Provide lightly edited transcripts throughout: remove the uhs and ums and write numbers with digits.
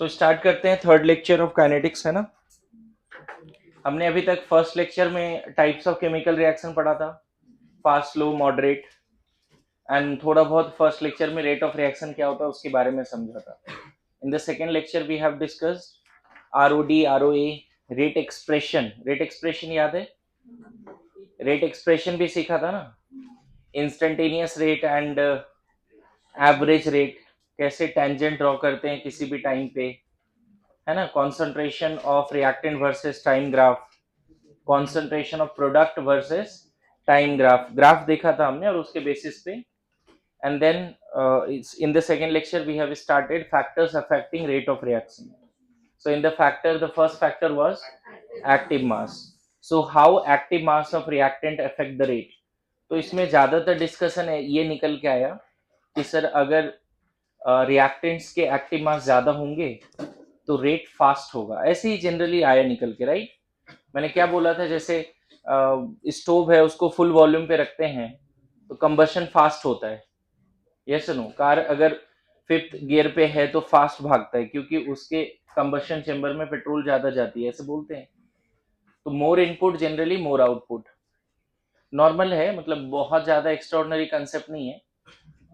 So start करते हैं third lecture of kinetics, है ना। हमने अभी तक फर्स्ट लेक्चर में टाइप्स ऑफ केमिकल रिएक्शन पढ़ा था, फास्ट, स्लो, मॉडरेट, एंड थोड़ा बहुत फर्स्ट लेक्चर में रेट ऑफ रिएक्शन क्या होता है उसके बारे में समझा था। In the second lecture we have discussed ROD, ROA, rate expression याद है? रेट एक्सप्रेशन भी सीखा था ना, instantaneous rate and average rate, कैसे टेंजेंट ड्रॉ करते हैं किसी भी टाइम पे, है ना। Concentration of reactant versus time graph, concentration of product versus time graph देखा था हमने, और उसके बेसिस पे and then in the second lecture we have started factors affecting rate of reaction. So in the first factor was active mass. So how active mass of reactant affect the rate? तो इसमें ज्यादातर discussion है ये निकल के आया कि sir अगर रिएक्टेंट्स के एक्टिव मास ज्यादा होंगे तो रेट फास्ट होगा, ऐसे ही जनरली आया निकल के, राइट। मैंने क्या बोला था, जैसे स्टोव है उसको फुल वॉल्यूम पे रखते हैं तो कंबशन फास्ट होता है, यस नो। कार अगर फिफ्थ गियर पे है तो फास्ट भागता है क्योंकि उसके कंबशन चेंबर में पेट्रोल ज्यादा जाती है, ऐसे बोलते हैं। तो more input generally more output, normal है, मतलब बहुत ज्यादा एक्स्ट्राऑर्डिनरी कंसेप्ट नहीं है।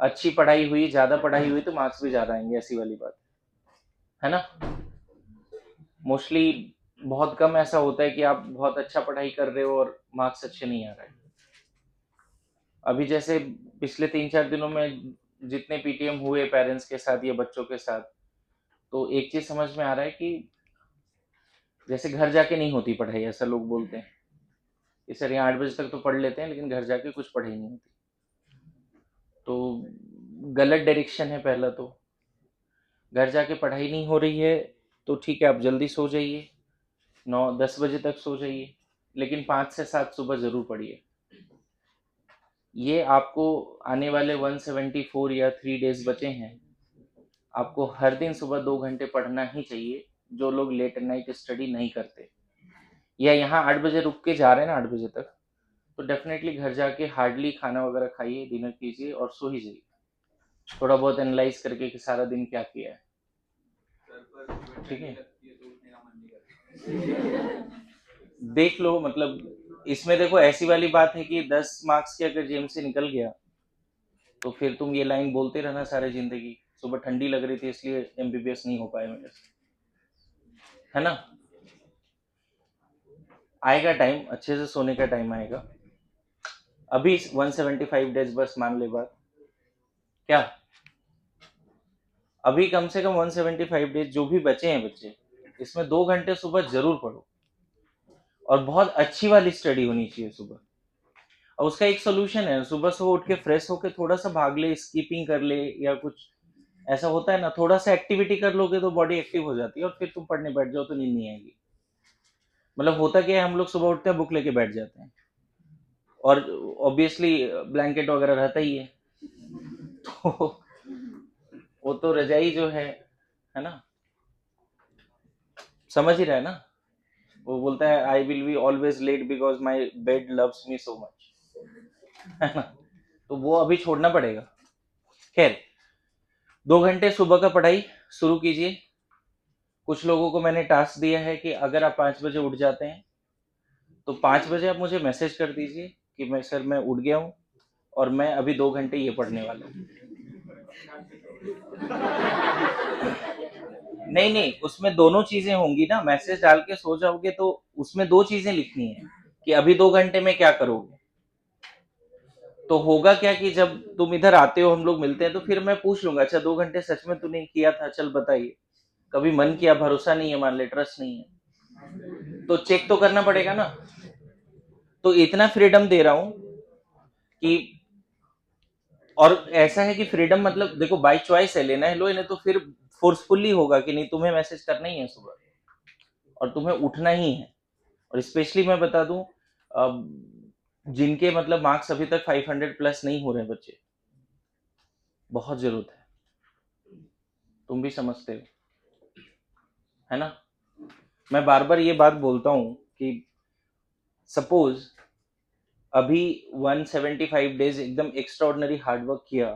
अच्छी पढ़ाई हुई, ज्यादा पढ़ाई हुई तो मार्क्स भी ज्यादा आएंगे, ऐसी वाली बात है ना। मोस्टली बहुत कम ऐसा होता है कि आप बहुत अच्छा पढ़ाई कर रहे हो और मार्क्स अच्छे नहीं आ रहे। अभी जैसे पिछले 3-4 दिनों में जितने पीटीएम हुए पेरेंट्स के साथ या बच्चों के साथ, तो एक चीज समझ में आ रहा है कि जैसे घर जाके नहीं होती पढ़ाई, ऐसा लोग बोलते हैं कि सर यहाँ 8 बजे तक तो पढ़ लेते हैं लेकिन घर जाके कुछ पढ़ाई नहीं होती। तो गलत डायरेक्शन है। पहला तो घर जाके पढ़ाई नहीं हो रही है तो ठीक है, आप जल्दी सो जाइए, 9-10 बजे तक सो जाइए, लेकिन 5 से 7 सुबह जरूर पढ़िए। ये आपको आने वाले 174 या 3 डेज बचे हैं, आपको हर दिन सुबह 2 घंटे पढ़ना ही चाहिए। जो लोग लेट नाइट स्टडी नहीं करते या यहाँ 8 बजे रुक के जा रहे हैं ना 8 बजे तक, तो डेफिनेटली घर जाके हार्डली खाना वगैरह खाइए, डिनर कीजिए और सो ही जाइए, थोड़ा बहुत एनालाइज करके कि सारा दिन क्या किया है, ठीक है। देख लो, मतलब इसमें देखो ऐसी वाली बात है कि 10 मार्क्स के अगर जेम से निकल गया तो फिर तुम ये लाइन बोलते रहना सारी जिंदगी, सुबह ठंडी लग रही थी इसलिए एमबीबीएस नहीं हो पाया मेरे से, है ना। आएगा टाइम, अच्छे से सोने का टाइम आएगा। अभी 175 डेज बस मान ले बात, क्या अभी कम से कम 175 डेज जो भी बचे हैं बच्चे, इसमें 2 घंटे सुबह जरूर पढ़ो, और बहुत अच्छी वाली स्टडी होनी चाहिए सुबह। और उसका एक सोल्यूशन है, सुबह सुबह उठ के फ्रेश होके थोड़ा सा भाग ले, स्कीपिंग कर ले, या कुछ ऐसा होता है ना, थोड़ा सा एक्टिविटी कर लोगे तो बॉडी एक्टिव हो जाती है, और फिर तुम पढ़ने बैठ जाओ तो नींद नहीं आएगी। मतलब होता क्या है, हम लोग सुबह उठते हैं बुक लेके बैठ जाते हैं, और ऑब्वियसली ब्लैंकेट वगैरह रहता ही है, तो वो तो रजाई जो है ना, समझ ही रहा है ना। वो बोलता है I will be always late because my bed loves me so much, है ना। तो वो अभी छोड़ना पड़ेगा। खैर, 2 घंटे सुबह का पढ़ाई शुरू कीजिए। कुछ लोगों को मैंने टास्क दिया है कि अगर आप 5 बजे उठ जाते हैं तो 5 बजे आप मुझे मैसेज कर दीजिए कि मैं उठ गया हूँ और मैं अभी 2 घंटे ये पढ़ने वाला हूँ। नहीं नहीं, उसमें दोनों चीजें होंगी ना, मैसेज डाल के सो जाओगे तो उसमें 2 चीजें लिखनी है कि अभी 2 घंटे में क्या करोगे। तो होगा क्या कि जब तुम इधर आते हो, हम लोग मिलते हैं, तो फिर मैं पूछ लूंगा, अच्छा 2 घंटे सच में तूने किया था, चल बताइए। कभी मन किया, भरोसा नहीं है, मान ले ट्रस्ट नहीं है, तो चेक तो करना पड़ेगा ना। तो इतना फ्रीडम दे रहा हूं कि, और ऐसा है कि फ्रीडम मतलब देखो बाई चॉइस है, लेना है लो, नहीं तो फिर फोर्सफुली होगा कि नहीं तुम्हें मैसेज करना ही है सुबह और तुम्हें उठना ही है। और स्पेशली मैं बता दूं, जिनके मतलब मार्क्स अभी तक 500 प्लस नहीं हो रहे बच्चे, बहुत जरूरत है, तुम भी समझते हो, है ना। मैं बार बार ये बात बोलता हूं कि सपोज अभी 175 डेज एकदम एक्स्ट्राऑर्डिनरी हार्डवर्क किया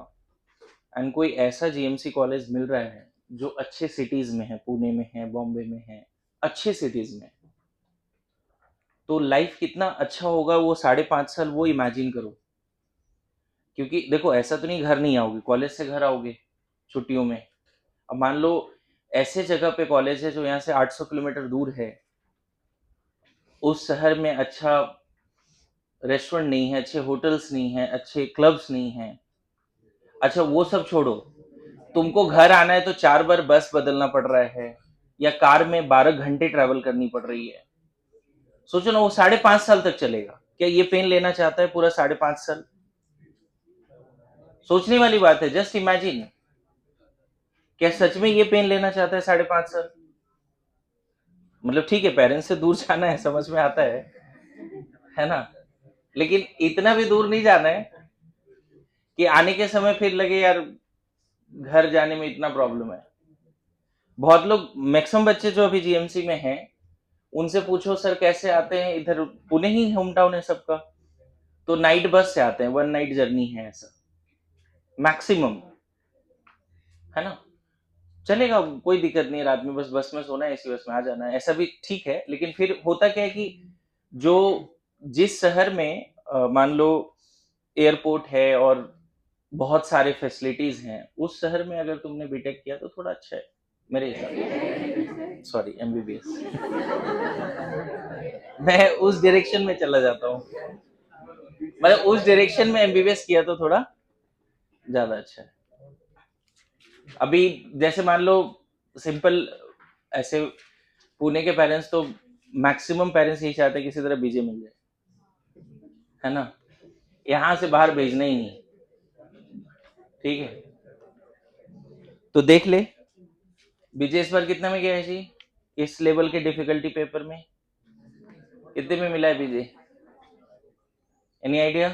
एंड कोई ऐसा जीएमसी कॉलेज मिल रहा है जो अच्छे सिटीज में है, पुणे में है, बॉम्बे में है, अच्छे सिटीज में, तो लाइफ कितना अच्छा होगा वो 5.5 साल वो इमेजिन करो। क्योंकि देखो ऐसा तो नहीं घर नहीं आओगे, कॉलेज से घर आओगे छुट्टियों में। अब मान लो ऐसे जगह पे कॉलेज है जो यहाँ से 800 किलोमीटर दूर है, उस शहर में अच्छा रेस्टोरेंट नहीं है, अच्छे होटल्स नहीं है, अच्छे क्लब्स नहीं है। अच्छा वो सब छोड़ो, तुमको घर आना है तो 4 बार बस बदलना पड़ रहा है, या कार में 12 घंटे ट्रैवल करनी पड़ रही है। सोचो ना वो 5.5 साल तक चलेगा, क्या ये पेन लेना चाहता है पूरा 5.5 साल? सोचने वाली बात है, जस्ट इमेजिन, क्या सच में ये पेन लेना चाहता है 5.5 साल? मतलब ठीक है पेरेंट्स से दूर जाना है, समझ में आता है ना, लेकिन इतना भी दूर नहीं जाना है कि आने के समय फिर लगे यार घर जाने में इतना प्रॉब्लम है। बहुत लोग, मैक्सिमम बच्चे जो अभी जीएमसी में हैं, उनसे पूछो सर कैसे आते हैं इधर, पुणे ही होम टाउन है सबका, तो नाइट बस से आते हैं, 1 नाइट जर्नी है ऐसा मैक्सिमम, है ना। चलेगा, कोई दिक्कत नहीं है, रात में बस बस में सोना है, एसी बस में आ जाना है, ऐसा भी ठीक है। लेकिन फिर होता क्या है कि जो जिस शहर में मान लो एयरपोर्ट है और बहुत सारे फैसिलिटीज हैं, उस शहर में अगर तुमने बीटेक किया तो थोड़ा अच्छा है मेरे हिसाब से। सॉरी एमबीबीएस, मैं उस डायरेक्शन में चला जाता हूँ, मतलब उस डायरेक्शन में एमबीबीएस किया तो थोड़ा ज्यादा अच्छा है। अभी जैसे मान लो सिंपल ऐसे, पुणे के पेरेंट्स तो मैक्सिमम पेरेंट्स यही चाहते हैं किसी तरह बीजे मिल जाए, है ना, यहाँ से बाहर भेजना ही नहीं। ठीक है, तो देख ले बीजे इस बार कितना में गया है जी, इस लेवल के डिफिकल्टी पेपर में कितने में मिला है बीजे, एनी आइडिया?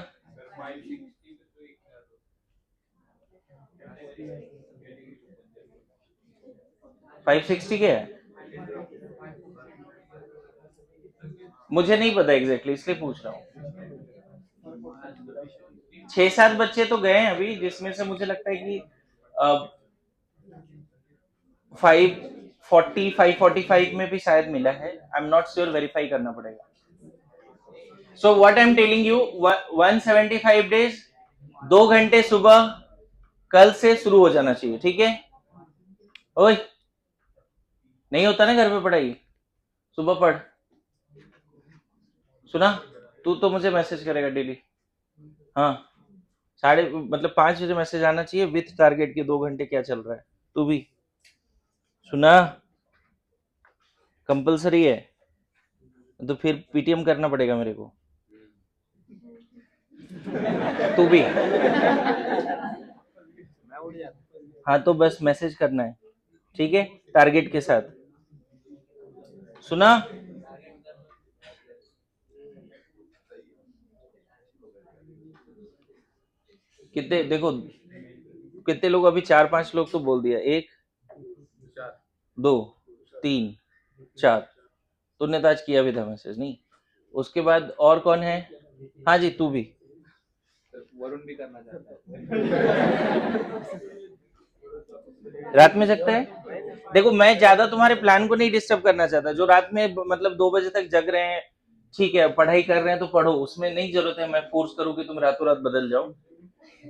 560 के है, मुझे नहीं पता एग्जैक्टली इसलिए पूछ रहा हूँ। 6-7 बच्चे तो गए हैं अभी, जिसमें से मुझे लगता है कि 540 545 में भी शायद मिला है, I am not sure, verify करना पड़ेगा। So what I am telling you, 175 days, 2 घंटे सुबह कल से शुरू हो जाना चाहिए, ठीक है। ओए नहीं होता ना घर पे पढ़ाई, सुबह पढ़, सुना, तू तो मुझे मैसेज करेगा डेली। हाँ, साढ़े मतलब 5 बजे मैसेज आना चाहिए विथ टारगेट के 2 घंटे क्या चल रहा है, तू भी सुना, कंपलसरी है, तो फिर पीटीएम करना पड़ेगा मेरे को, तू भी। हाँ तो बस मैसेज करना है, ठीक है, टारगेट के साथ, सुना। कितने देखो, कितने लोग अभी, 4-5 लोग तो बोल दिया, 1 2 3 4, तूने तो आज किया भी था मैसेज नहीं, उसके बाद और कौन है? हाँ जी तू भी, वरुण भी करना चाहता है, रात में जगता है। देखो मैं ज्यादा तुम्हारे प्लान को नहीं डिस्टर्ब करना चाहता, जो रात में मतलब 2 बजे तक जग रहे हैं, ठीक है, पढ़ाई कर रहे हैं तो पढ़ो, उसमें नहीं जरूरत है मैं फोर्स करूँ कि तुम रातों रात बदल जाओ।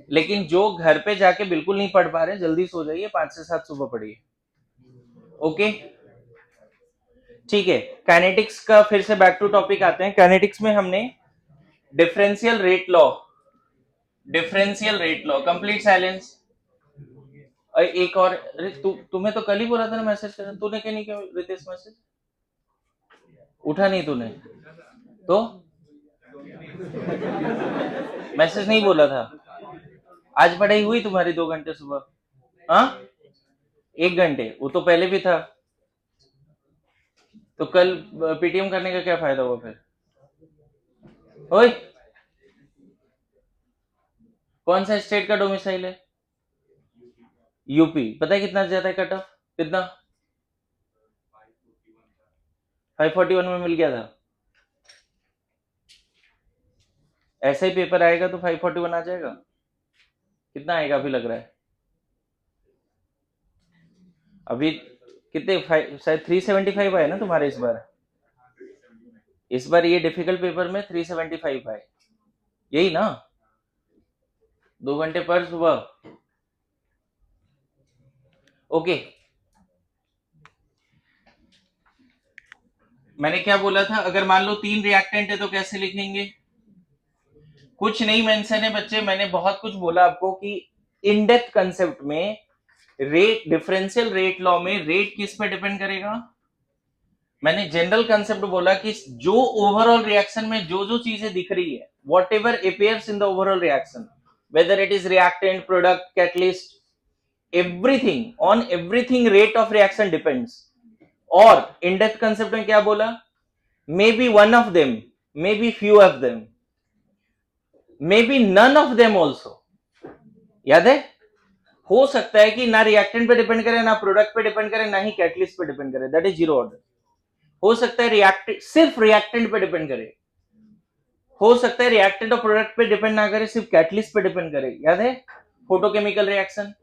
लेकिन जो घर पे जाके बिल्कुल नहीं पढ़ पा रहे, जल्दी सो जाइए, 5 से 7 सुबह पढ़िए, ओके, ठीक है। काइनेटिक्स का फिर से बैक टू टॉपिक आते हैं। काइनेटिक्स में हमने differential rate law complete silence, एक और, अरे तुम्हें तो कल ही बोला था ना मैसेज करना, तूने क्या नहीं किया रितेश मैसेज, उठा नहीं तूने तो मैसेज नहीं बोला था। आज पढ़ाई हुई तुम्हारी 2 घंटे सुबह? हाँ, 1 घंटे, वो तो पहले भी था, तो कल पीटीएम करने का क्या फायदा हुआ फिर? ओए कौन सा स्टेट का डोमिसाइल है? यूपी, पता है कितना ज्यादा है कट ऑफ, कितना? 541 में मिल गया था, ऐसा ही पेपर आएगा तो 541 आ जाएगा, कितना आएगा अभी लग रहा है? अभी कितने शायद 375 आए ना तुम्हारे इस बार। इस बार ये डिफिकल्ट पेपर में 375 आए, यही ना? 2 घंटे पर सुबह। ओके, मैंने क्या बोला था, अगर मान लो 3 रिएक्टेंट है तो कैसे लिखेंगे? कुछ नहीं मेंशन है बच्चे, मैंने बहुत कुछ बोला आपको कि इन डेप्थ कंसेप्ट में रेट, डिफरेंशियल रेट लॉ में रेट किस पे डिपेंड करेगा। मैंने जनरल कंसेप्ट बोला कि जो ओवरऑल रिएक्शन में जो जो चीजें दिख रही है, what ever appears in the overall reaction, whether it is reactant, product, catalyst, everything, on everything rate of reaction depends। और in depth concept में क्या बोला, maybe one of them, maybe few of them, maybe none of them also। याद है? हो सकता है कि ना रिएक्टेंट पे डिपेंड करे, ना प्रोडक्ट पे डिपेंड करे, ना ही कैटलिस्ट पे डिपेंड करे, दैट इज जीरो ऑर्डर। हो सकता है रिएक्टेंट सिर्फ रिएक्टेंट पे डिपेंड करे, हो सकता है रिएक्टेंट और प्रोडक्ट पे डिपेंड ना करे, सिर्फ कैटलिस्ट पे डिपेंड करे। याद है? Photochemical reaction.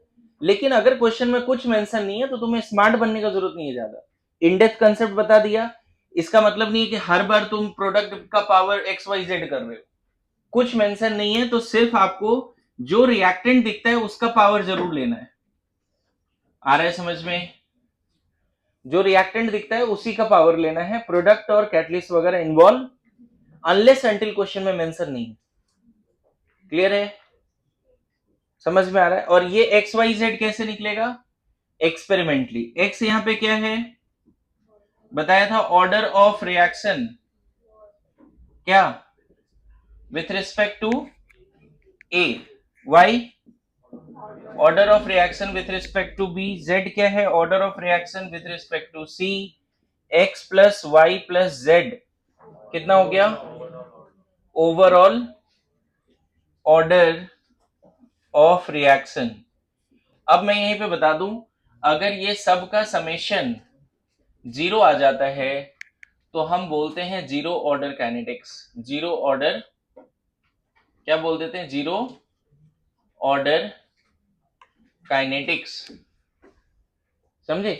लेकिन अगर क्वेश्चन में कुछ मेंशन नहीं है तो तुम्हें स्मार्ट बनने का जरूरत नहीं है ज्यादा। इन डेप्थ कंसेप्ट बता दिया, इसका मतलब नहीं है कि हर बार तुम प्रोडक्ट का पावर एक्स वाई जेड कर रहे हो। कुछ मेंशन नहीं है तो सिर्फ आपको जो रिएक्टेंट दिखता है उसका पावर जरूर लेना है। आ रहा है समझ में? जो रिएक्टेंट दिखता है उसी का पावर लेना है, प्रोडक्ट और कैटलिस्ट वगैरह इन्वॉल्व अनलेस अंटिल क्वेश्चन में मेंशन नहीं। क्लियर है? समझ में आ रहा है? और ये एक्स वाई जेड कैसे निकलेगा? एक्सपेरिमेंटली। एक्स यहां पे क्या है बताया था, ऑर्डर ऑफ रिएक्शन, क्या with respect to A, Y order of reaction with respect to B, Z क्या है order of reaction with respect to C, X plus Y plus Z कितना हो गया ओवरऑल ऑर्डर ऑफ रिएक्शन। अब मैं यहीं पे बता दूं, अगर ये सब का समेशन 0 आ जाता है तो हम बोलते हैं zero order kinetics. Zero order क्या बोल देते हैं? Zero order kinetics. समझे?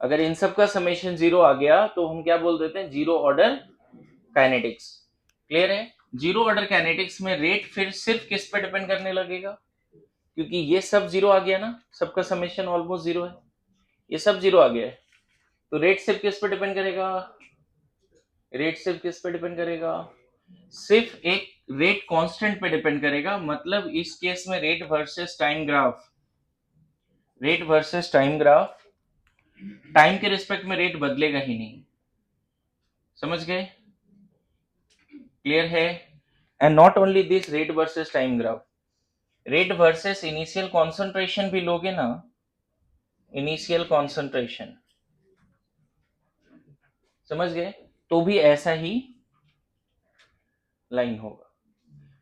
अगर इन सब का समेशन 0 आ गया तो हम क्या बोल देते हैं? Zero order kinetics. क्लियर है? जीरो ऑर्डर काइनेटिक्स में रेट फिर सिर्फ किस पे डिपेंड करने लगेगा, क्योंकि ये सब 0 आ गया ना, सबका समेशन ऑलमोस्ट 0 है, ये सब 0 आ गया है, तो रेट सिर्फ किस पे डिपेंड करेगा? रेट सिर्फ किस पे डिपेंड करेगा? सिर्फ एक रेट कांस्टेंट पे डिपेंड करेगा। मतलब इस केस में rate versus time graph, rate versus time graph, time के रिस्पेक्ट में रेट बदलेगा ही नहीं। समझ गए? क्लियर है? And not only this, rate versus time graph, rate versus initial concentration भी लोगे ना, इनिशियल कॉन्सेंट्रेशन, समझ गए? तो भी ऐसा ही लाइन होगा।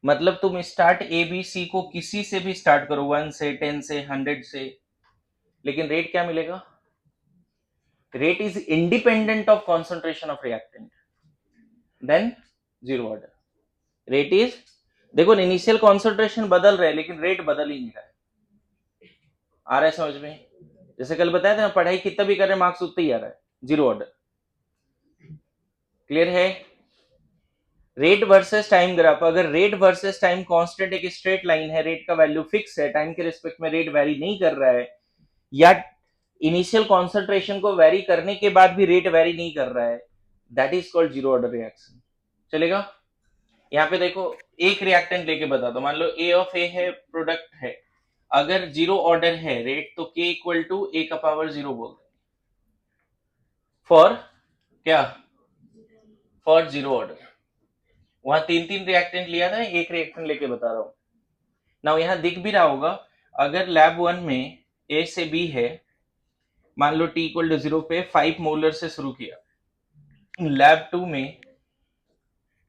मतलब तुम स्टार्ट ए बी सी को किसी से भी स्टार्ट करो, 1 से 10 से 100 से, लेकिन रेट क्या मिलेगा? Rate is independent of concentration of reactant, than zero order. Rate is, देखो इनिशियल कॉन्सेंट्रेशन बदल रहा है लेकिन रेट बदल ही नहीं रहा है। आ रहा है समझ में? जैसे कल बताया था ना, पढ़ाई कितना भी कर रहे मार्क्स उतना ही आ रहा है, जीरो ऑर्डर। क्लियर है? रेट वर्सेस टाइम ग्राफ, अगर रेट वर्सेस टाइम कांस्टेंट एक स्ट्रेट लाइन है, रेट का वैल्यू फिक्स है, टाइम के रिस्पेक्ट में रेट वैरी नहीं कर रहा है, या इनिशियल कॉन्सेंट्रेशन को वैरी करने के बाद भी रेट वैरी नहीं कर रहा है, that is called zero order reaction. चलेगा? यहाँ पे देखो एक रिएक्टेंट लेके बता दो, मान लो ए ऑफ ए है, प्रोडक्ट है, अगर जीरो ऑर्डर है रेट तो के इक्वल टू ए का पावर 0 बोल देंगे फॉर क्या? For zero order. वहां 3 रिएक्टेंट लिया था, एक रिएक्टेंट लेके बता रहा हूं ना। यहां दिख भी रहा होगा, अगर लैब 1 में ए से बी है, मान लो टी इक्वल टू 0 पे 5 मोलर से शुरू किया, लैब 2 में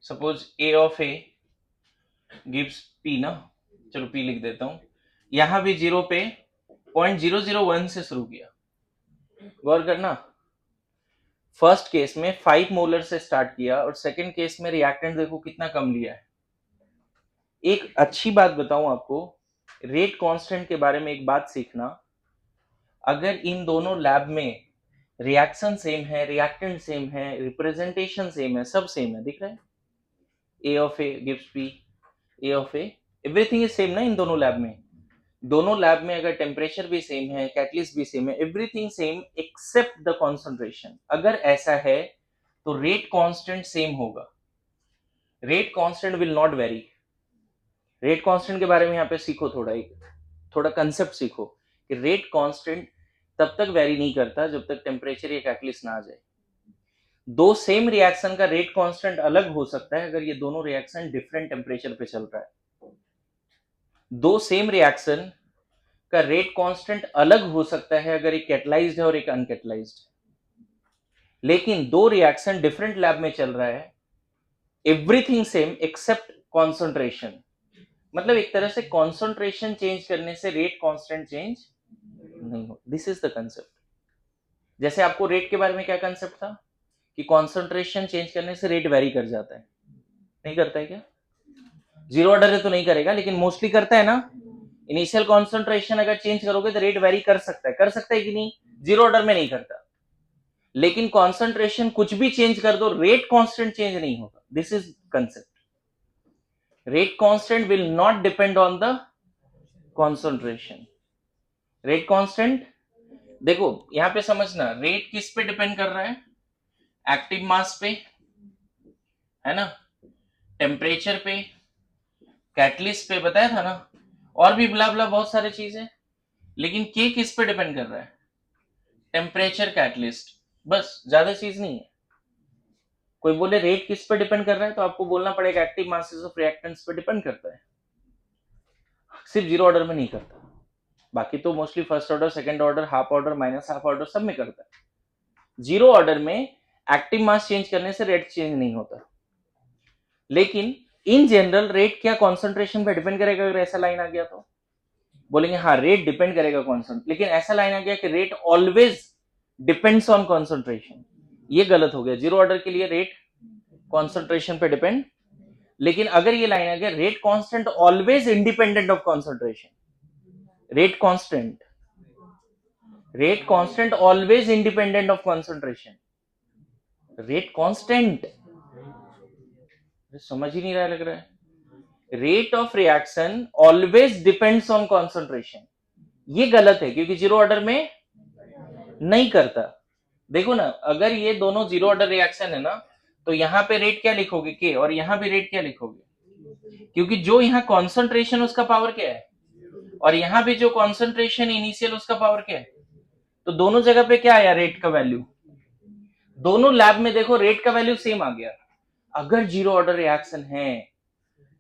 suppose A of A gives P ना, चलो पी लिख देता हूं, यहां भी 0 पे 0.001 से शुरू किया। गौर करना, फर्स्ट केस में 5 मोलर से स्टार्ट किया और सेकंड केस में रिएक्टेंट देखो कितना कम लिया है। एक अच्छी बात बताऊं आपको, रेट कांस्टेंट के बारे में एक बात सीखना, अगर इन दोनों लैब में रिएक्शन सेम है, रिएक्टेंट सेम है, रिप्रेजेंटेशन सेम है, सब सेम है, दिख रहा है, A of A gives B, A of A, everything is same ना इन दोनों लैब में। दोनों लैब में अगर टेम्परेचर भी सेम है, कैटलिस्ट भी सेम है, everything same except the concentration. अगर ऐसा है तो रेट कांस्टेंट सेम होगा, rate constant will not vary. Rate constant के बारे में यहाँ पे सीखो, थोड़ा कंसेप्ट सीखो कि रेट कांस्टेंट तब तक वेरी नहीं करता जब तक टेम्परेचर या कैटलिस्ट ना आ जाए। दो सेम रिएक्शन का रेट कांस्टेंट अलग हो सकता है अगर ये दोनों रिएक्शन डिफरेंट टेम्परेचर पे चल रहा है। दो सेम रिएक्शन का रेट कांस्टेंट अलग हो सकता है अगर एक कैटलाइज्ड है और एक अनकैटलाइज्ड है। लेकिन दो रिएक्शन डिफरेंट लैब में चल रहा है, एवरीथिंग सेम एक्सेप्ट कॉन्सेंट्रेशन। मतलब एक तरह से कॉन्सेंट्रेशन चेंज करने से रेट कांस्टेंट चेंज नहीं हो। This is the concept. जैसे आपको रेट के बारे में क्या कंसेप्ट था कि कॉन्सेंट्रेशन चेंज करने से रेट वेरी कर जाता है, नहीं करता है क्या? जीरो ऑर्डर है तो नहीं करेगा, लेकिन मोस्टली करता है ना। इनिशियल कॉन्सेंट्रेशन अगर चेंज करोगे तो रेट वेरी कर सकता है कि नहीं? जीरो ऑर्डर में नहीं करता। लेकिन कॉन्सेंट्रेशन कुछ भी चेंज कर दो, रेट कांस्टेंट चेंज नहीं होगा। This is concept. Rate constant will not depend on the concentration. Rate constant, देखो यहां पे समझना, रेट किस पे डिपेंड कर रहा है? एक्टिव मास पे, है ना, टेम्परेचर पे, कैटलिस्ट पे, बताया था ना, और भी ब्ला ब्ला बहुत सारे चीजें। लेकिन के किस पे डिपेंड कर रहा है? टेम्परेचर, कैटलिस्ट, बस, ज्यादा चीज नहीं है। कोई बोले रेट किस पे डिपेंड कर रहा है तो आपको बोलना पड़ेगा एक्टिव मासेस ऑफ रिएक्टेंट्स पे डिपेंड करता है, सिर्फ जीरो ऑर्डर में नहीं करता। बाकी तो mostly first order, second order, half order, minus half order सब में करता है। जीरो ऑर्डर में एक्टिव मास चेंज करने से रेट चेंज नहीं होता। लेकिन इन जनरल रेट क्या कॉन्सेंट्रेशन पे डिपेंड करेगा? अगर ऐसा लाइन आ गया तो बोलेंगे हाँ रेट डिपेंड करेगा कॉन्सेंट्रेशन, लेकिन ऐसा लाइन आ गया कि rate always depends on concentration, ये गलत हो गया। जीरो ऑर्डर के लिए रेट कॉन्सेंट्रेशन पे डिपेंड, लेकिन अगर ये लाइन आ गया rate constant always independent of concentration, rate constant always independent of concentration, rate constant, समझ ही नहीं रहा लग रहा है। Rate of reaction always depends on concentration, ये गलत है क्योंकि जीरो ऑर्डर में नहीं करता। देखो ना, अगर ये दोनों जीरो ऑर्डर रिएक्शन है ना, तो यहां पे रेट क्या लिखोगे? के, और यहां भी रेट क्या लिखोगे? क्योंकि जो यहाँ कॉन्सेंट्रेशन उसका पावर क्या है, और यहां भी जो कॉन्सेंट्रेशन इनिशियल उसका पावर क्या है, तो दोनों जगह पे क्या आया? रेट का वैल्यू। दोनों लैब में देखो रेट का वैल्यू सेम आ गया। अगर जीरो ऑर्डर रिएक्शन है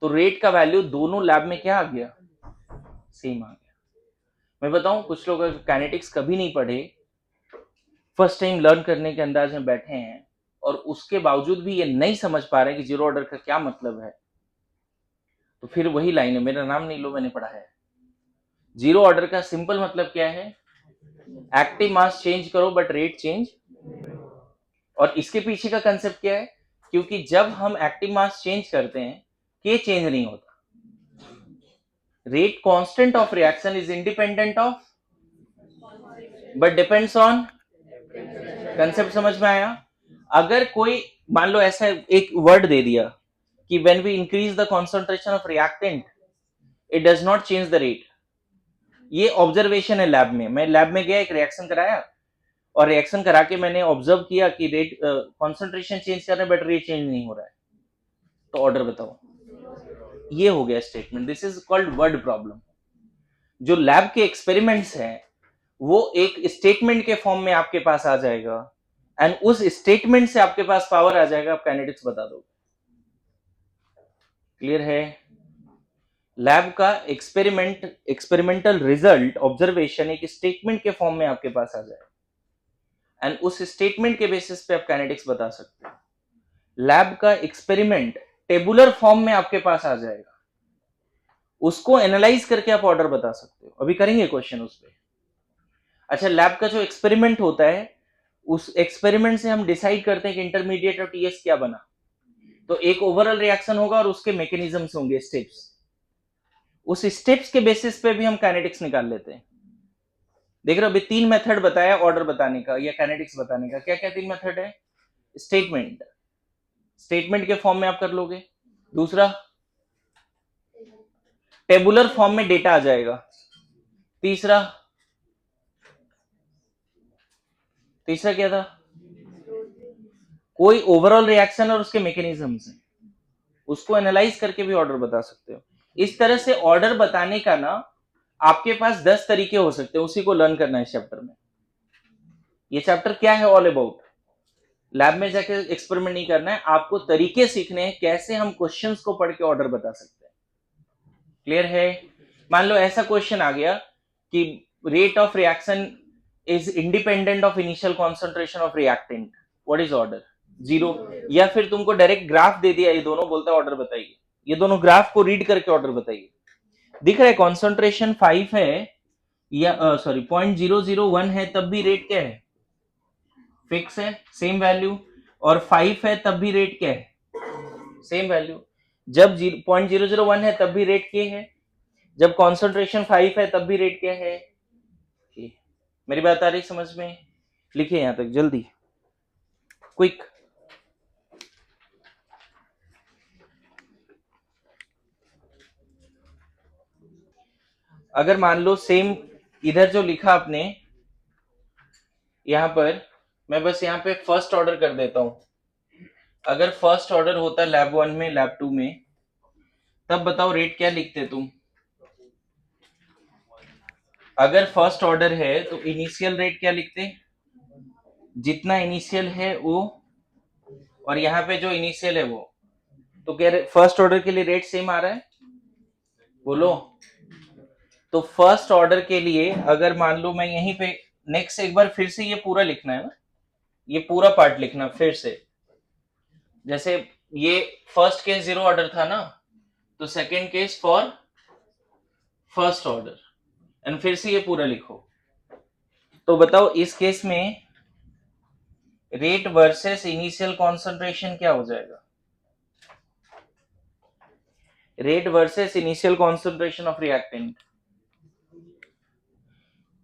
तो रेट का वैल्यू दोनों लैब में क्या आ गया? सेम आ गया। मैं बताऊं, कुछ लोग काइनेटिक्स कभी नहीं पढ़े, फर्स्ट टाइम लर्न करने के अंदाज में बैठे हैं, और उसके बावजूद भी ये नहीं समझ पा रहे कि जीरो ऑर्डर का क्या मतलब है। तो फिर वही लाइन है, मेरा नाम नहीं लो, मैंने पढ़ा है। जीरो ऑर्डर का सिंपल मतलब क्या है? एक्टिव मास चेंज करो बट रेट चेंज। और इसके पीछे का कंसेप्ट क्या है? क्योंकि जब हम एक्टिव मास चेंज करते हैं के चेंज नहीं होता, rate constant of reaction is independent of but depends on. Concept समझ में आया? अगर कोई मान लो ऐसा एक वर्ड दे दिया कि when we increase the concentration of reactant it does not change the rate, ये ऑब्जर्वेशन है लैब में। मैं लैब में गया, एक रिएक्शन कराया, और रिएक्शन करा के मैंने ऑब्जर्व किया कि रेट कंसंट्रेशन चेंज कर रहे हैं बट रेट चेंज नहीं हो रहा है, तो ऑर्डर बताओ। ये हो गया statement. This is called word problem. जो लैब के एक्सपेरिमेंट्स हैं वो एक स्टेटमेंट के फॉर्म में आपके पास आ जाएगा, एंड उस स्टेटमेंट से आपके पास पावर आ जाएगा, आप काइनेटिक्स बता दोगे। क्लियर है? लैब का एक्सपेरिमेंटल रिजल्ट, ऑब्जर्वेशन एक स्टेटमेंट के फॉर्म में आपके पास आ जाएगा, एंड उस स्टेटमेंट के बेसिस पे आप काइनेटिक्स बता सकते हो। लैब का एक्सपेरिमेंट टेबुलर फॉर्म में आपके पास आ जाएगा, उसको एनालाइज करके आप ऑर्डर बता सकते हो। अभी करेंगे क्वेश्चन उस पर। अच्छा, लैब का जो एक्सपेरिमेंट होता है, उस एक्सपेरिमेंट से हम डिसाइड करते हैं कि इंटरमीडिएट और टीएस क्या बना। तो एक ओवरऑल रिएक्शन होगा और उसके मैकेनिज्म्स होंगे, स्टेप्स। उस स्टेप्स के बेसिस पे भी हम काइनेटिक्स निकाल लेते हैं। देख रहे हो, अभी 3 मेथड बताया ऑर्डर बताने का या काइनेटिक्स बताने का। क्या क्या 3 मेथड है? स्टेटमेंट, स्टेटमेंट के फॉर्म में आप कर लोगे। दूसरा, टेबुलर फॉर्म में डेटा आ जाएगा। तीसरा, तीसरा क्या था? कोई ओवरऑल रिएक्शन और उसके मैकेनिज्म्स हैं, उसको एनालाइज करके भी ऑर्डर बता सकते हो। इस तरह से ऑर्डर बताने का ना आपके पास 10 तरीके हो सकते हैं, उसी को लर्न करना है इस चैप्टर में। ये चैप्टर क्या है? ऑल अबाउट लैब में जाके एक्सपेरिमेंट नहीं करना है, आपको तरीके सीखने हैं कैसे हम क्वेश्चंस को पढ़ के ऑर्डर बता सकते हैं। क्लियर है? मान लो ऐसा क्वेश्चन आ गया कि rate of reaction is independent of initial concentration of reactant, what is order? 0। या फिर तुमको डायरेक्ट ग्राफ दे दिया, ये दोनों बोलता है ऑर्डर बताइए, ये दोनों ग्राफ को रीड करके ऑर्डर बताइए। दिख रहा है कॉन्सेंट्रेशन 5 है या सॉरी 0.001 है, तब भी रेट क्या है? फिक्स है, सेम वैल्यू। और 5 है तब भी रेट क्या है? Same value. जब 0.001 है तब भी रेट क्या है? जब कॉन्सेंट्रेशन 5 है तब भी रेट क्या है? K। मेरी बात आ रही समझ में? लिखिए यहां तक जल्दी, क्विक। अगर मान लो सेम इधर जो लिखा आपने यहां पर, मैं बस यहां पे फर्स्ट ऑर्डर कर देता हूं। अगर फर्स्ट ऑर्डर होता लैब 1 में, लैब 2 में, तब बताओ रेट क्या लिखते तुम? अगर फर्स्ट ऑर्डर है तो इनिशियल रेट क्या लिखते? जितना इनिशियल है वो, और यहाँ पे जो इनिशियल है वो, तो क्या फर्स्ट ऑर्डर के लिए रेट सेम आ रहा है? बोलो। तो फर्स्ट ऑर्डर के लिए अगर मान लो मैं यहीं पे नेक्स्ट, एक बार फिर से ये पूरा लिखना है ना, ये पूरा पार्ट लिखना फिर से। जैसे ये फर्स्ट केस 0 ऑर्डर था ना, तो second case for first order, and फिर से ये पूरा लिखो। तो बताओ इस केस में रेट वर्सेस इनिशियल कॉन्सेंट्रेशन क्या हो जाएगा? Rate versus initial concentration of reactant,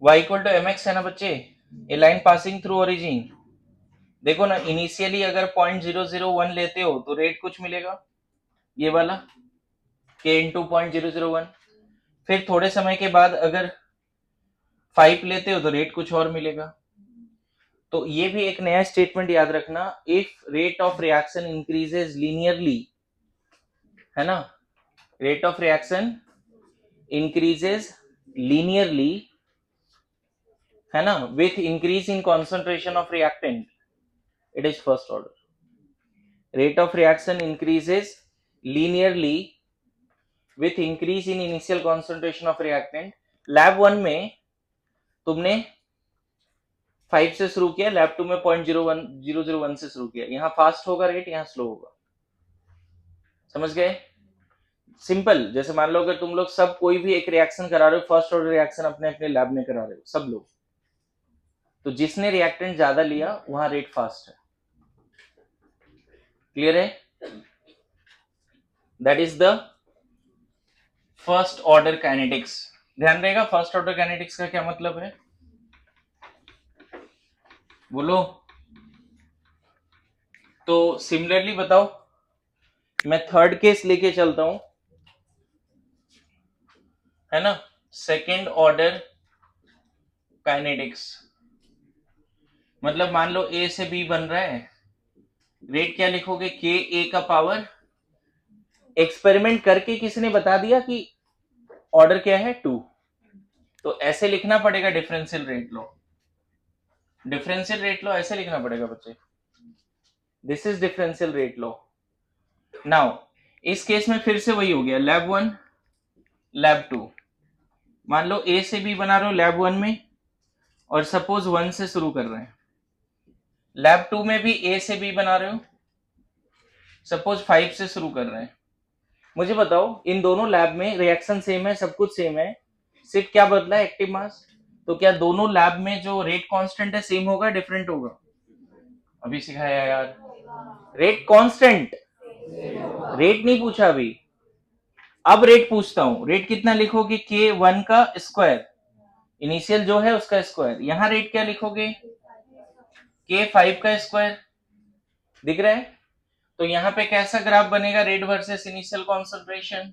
y equal to mx है ना बच्चे, a line passing through origin. देखो ना, इनिशियली अगर 0.001 लेते हो तो रेट कुछ मिलेगा, ये वाला k इंटू 0.001। फिर थोड़े समय के बाद अगर 5 लेते हो तो रेट कुछ और मिलेगा। तो ये भी एक नया स्टेटमेंट याद रखना, if rate of reaction increases linearly, है ना, rate of reaction increases linearly, है ना, with increase in concentration of reactant, it is first order. Rate of reaction increases linearly with increase in initial concentration of reactant. Lab 1 में तुमने 5 से शुरू किया, lab 2 में 0.001 से शुरू किया। यहां फास्ट होगा रेट, यहां स्लो होगा। समझ गए? सिंपल। जैसे मान लो अगर तुम लोग सब कोई भी एक रिएक्शन करा रहे हो, फर्स्ट ऑर्डर रिएक्शन अपने अपने लैब में करा रहे हो सब लोग, तो जिसने रिएक्टेंट ज्यादा लिया वहां रेट फास्ट है। क्लियर है? That is the first order kinetics. ध्यान रहेगा फर्स्ट ऑर्डर काइनेटिक्स का क्या मतलब है, बोलो। तो सिमिलरली बताओ, मैं थर्ड केस लेके चलता हूं, है ना, सेकेंड ऑर्डर काइनेटिक्स। मतलब मान लो ए से बी बन रहा है, रेट क्या लिखोगे? के ए का पावर, एक्सपेरिमेंट करके किसने बता दिया कि ऑर्डर क्या है? 2, तो ऐसे लिखना पड़ेगा डिफरेंशियल रेट लो। डिफरेंशियल रेट लो ऐसे लिखना पड़ेगा बच्चे, this is differential rate low. Now इस केस में फिर से वही हो गया, लैब 1 लैब 2। मान लो ए से बी बना रहे हो लैब 1 में, और सपोज 1 से शुरू कर रहे हैं। लैब 2 में भी ए से बी बना रहे हो, सपोज 5 से शुरू कर रहे हैं। मुझे बताओ इन दोनों लैब में रिएक्शन सेम है, सब कुछ सेम है, सिर्फ क्या बदला है? Active mass. तो क्या दोनों लैब में जो रेट कांस्टेंट है सेम होगा, डिफरेंट होगा? अभी सिखाया यार, रेट कांस्टेंट, रेट नहीं पूछा अभी। अब रेट पूछता हूं, रेट कितना लिखोगे? K1 का स्क्वायर इनिशियल जो है उसका स्क्वायर, यहाँ रेट क्या लिखोगे, K5 का स्क्वायर, दिख रहा है। तो यहाँ पे कैसा ग्राफ बनेगा, rate versus initial concentration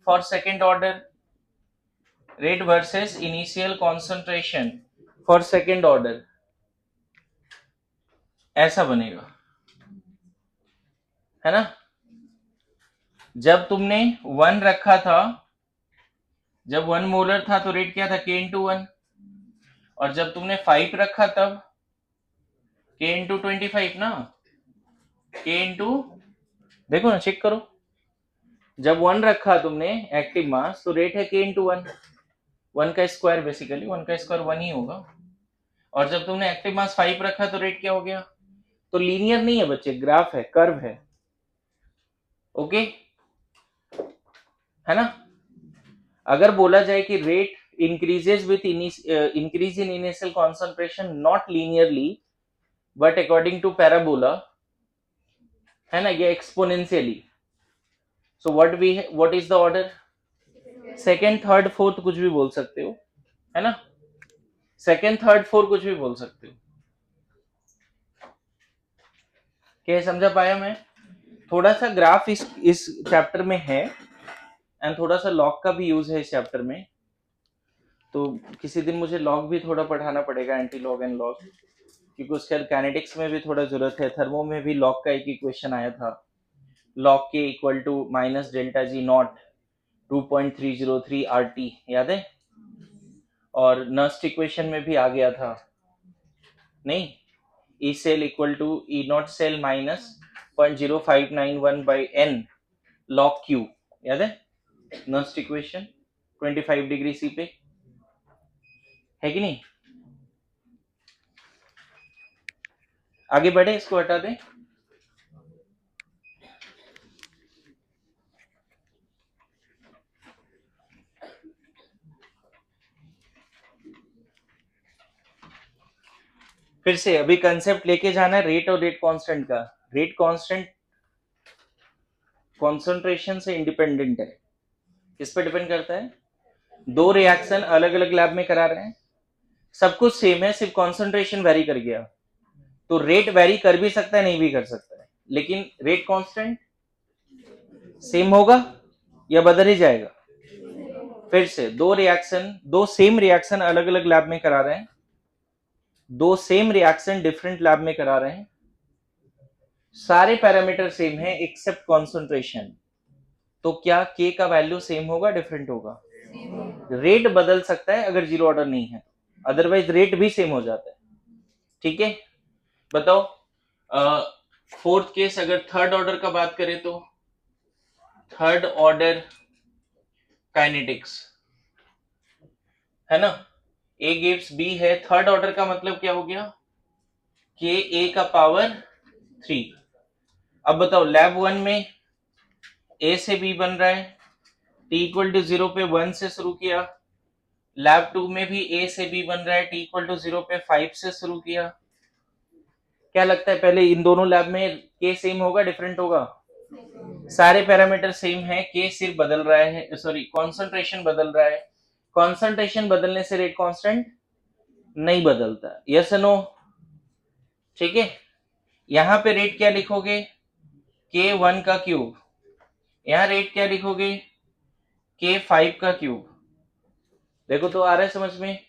for second order, rate versus initial concentration for second order, ऐसा बनेगा, है ना। जब तुमने 1 रखा था, जब 1 मोलर था तो रेट क्या था, K/1, और जब तुमने 5 रखा तब K/25 ना, K देखो ना, चेक करो, जब 1 रखा तुमने एक्टिव मास तो रेट है K/1, 1 का स्क्वायर, बेसिकली 1 का स्क्वायर 1 ही होगा। और जब तुमने एक्टिव मास 5 रखा तो रेट क्या हो गया, तो लीनियर नहीं है बच्चे, ग्राफ है, कर्व है, ओके, है ना। अगर बोला जाए कि rate increases with increase in initial concentration not linearly but according to parabola, है ना, ये exponentially, so what is the order, second third fourth कुछ भी बोल सकते हो, है ना, सेकेंड थर्ड फोर्थ कुछ भी बोल सकते हो। क्या समझा पाया मैं, थोड़ा सा ग्राफ इस चैप्टर में है एंड थोड़ा सा लॉग का भी यूज है इस चैप्टर में, तो किसी दिन मुझे लॉग भी थोड़ा पढ़ाना पड़ेगा, एंटी लॉग एंड लॉग, क्योंकि उसके काइनेटिक्स में भी थोड़ा जरूरत है। थर्मो में भी लॉग का एक इक्वेशन आया था, लॉग के equal to minus delta G not 2.303 RT, याद है। और नस्ट इक्वेशन में भी आ गया था, नहीं, E cell equal to E not cell minus 0.0591 by n log Q, याद है, नस्ट इक्वेशन 25 डिग्री सी पे, है कि नहीं। आगे बढ़े, इसको हटा दें। फिर से अभी कंसेप्ट लेके जाना है रेट और रेट कांस्टेंट का। रेट कांस्टेंट कॉन्सेंट्रेशन से इंडिपेंडेंट है, किस पे डिपेंड करता है, दो रिएक्शन अलग अलग लैब में करा रहे हैं, सब कुछ सेम है, सिर्फ कॉन्सेंट्रेशन वेरी कर गया, तो रेट वेरी कर भी सकता है, नहीं भी कर सकता है, लेकिन रेट कांस्टेंट सेम होगा या बदल ही जाएगा। फिर से दो सेम रिएक्शन अलग अलग लैब में करा रहे हैं, दो सेम रिएक्शन डिफरेंट लैब में करा रहे हैं, सारे पैरामीटर सेम है एक्सेप्ट कॉन्सेंट्रेशन, तो क्या K का वैल्यू सेम होगा, डिफरेंट होगा, रेट बदल सकता है अगर जीरो ऑर्डर नहीं है, अदरवाइज रेट भी सेम हो जाता है, ठीक है। बताओ, फोर्थ केस, अगर थर्ड ऑर्डर का बात करें तो थर्ड ऑर्डर काइनेटिक्स, है ना, A गिव्स B है, थर्ड ऑर्डर का मतलब क्या हो गया, KA का पावर 3। अब बताओ, लैब 1 में A से B बन रहा है, T इक्वल टू 0 पे 1 से शुरू किया, लैब 2 में भी A से B बन रहा है, T इक्वल टू 0 पे 5 से शुरू किया। क्या लगता है, पहले इन दोनों लैब में K सेम होगा, डिफरेंट होगा, सारे पैरामीटर सेम है, K सिर्फ बदल रहा है, सॉरी कॉन्सेंट्रेशन बदल रहा है, कॉन्सेंट्रेशन बदलने से रेट कांस्टेंट नहीं बदलता, यस नो, ठीक है। यहां पे रेट क्या लिखोगे, K1 का क्यूब, यहां रेट क्या लिखोगे, K5 का क्यूब, देखो तो आ रहा है समझ में,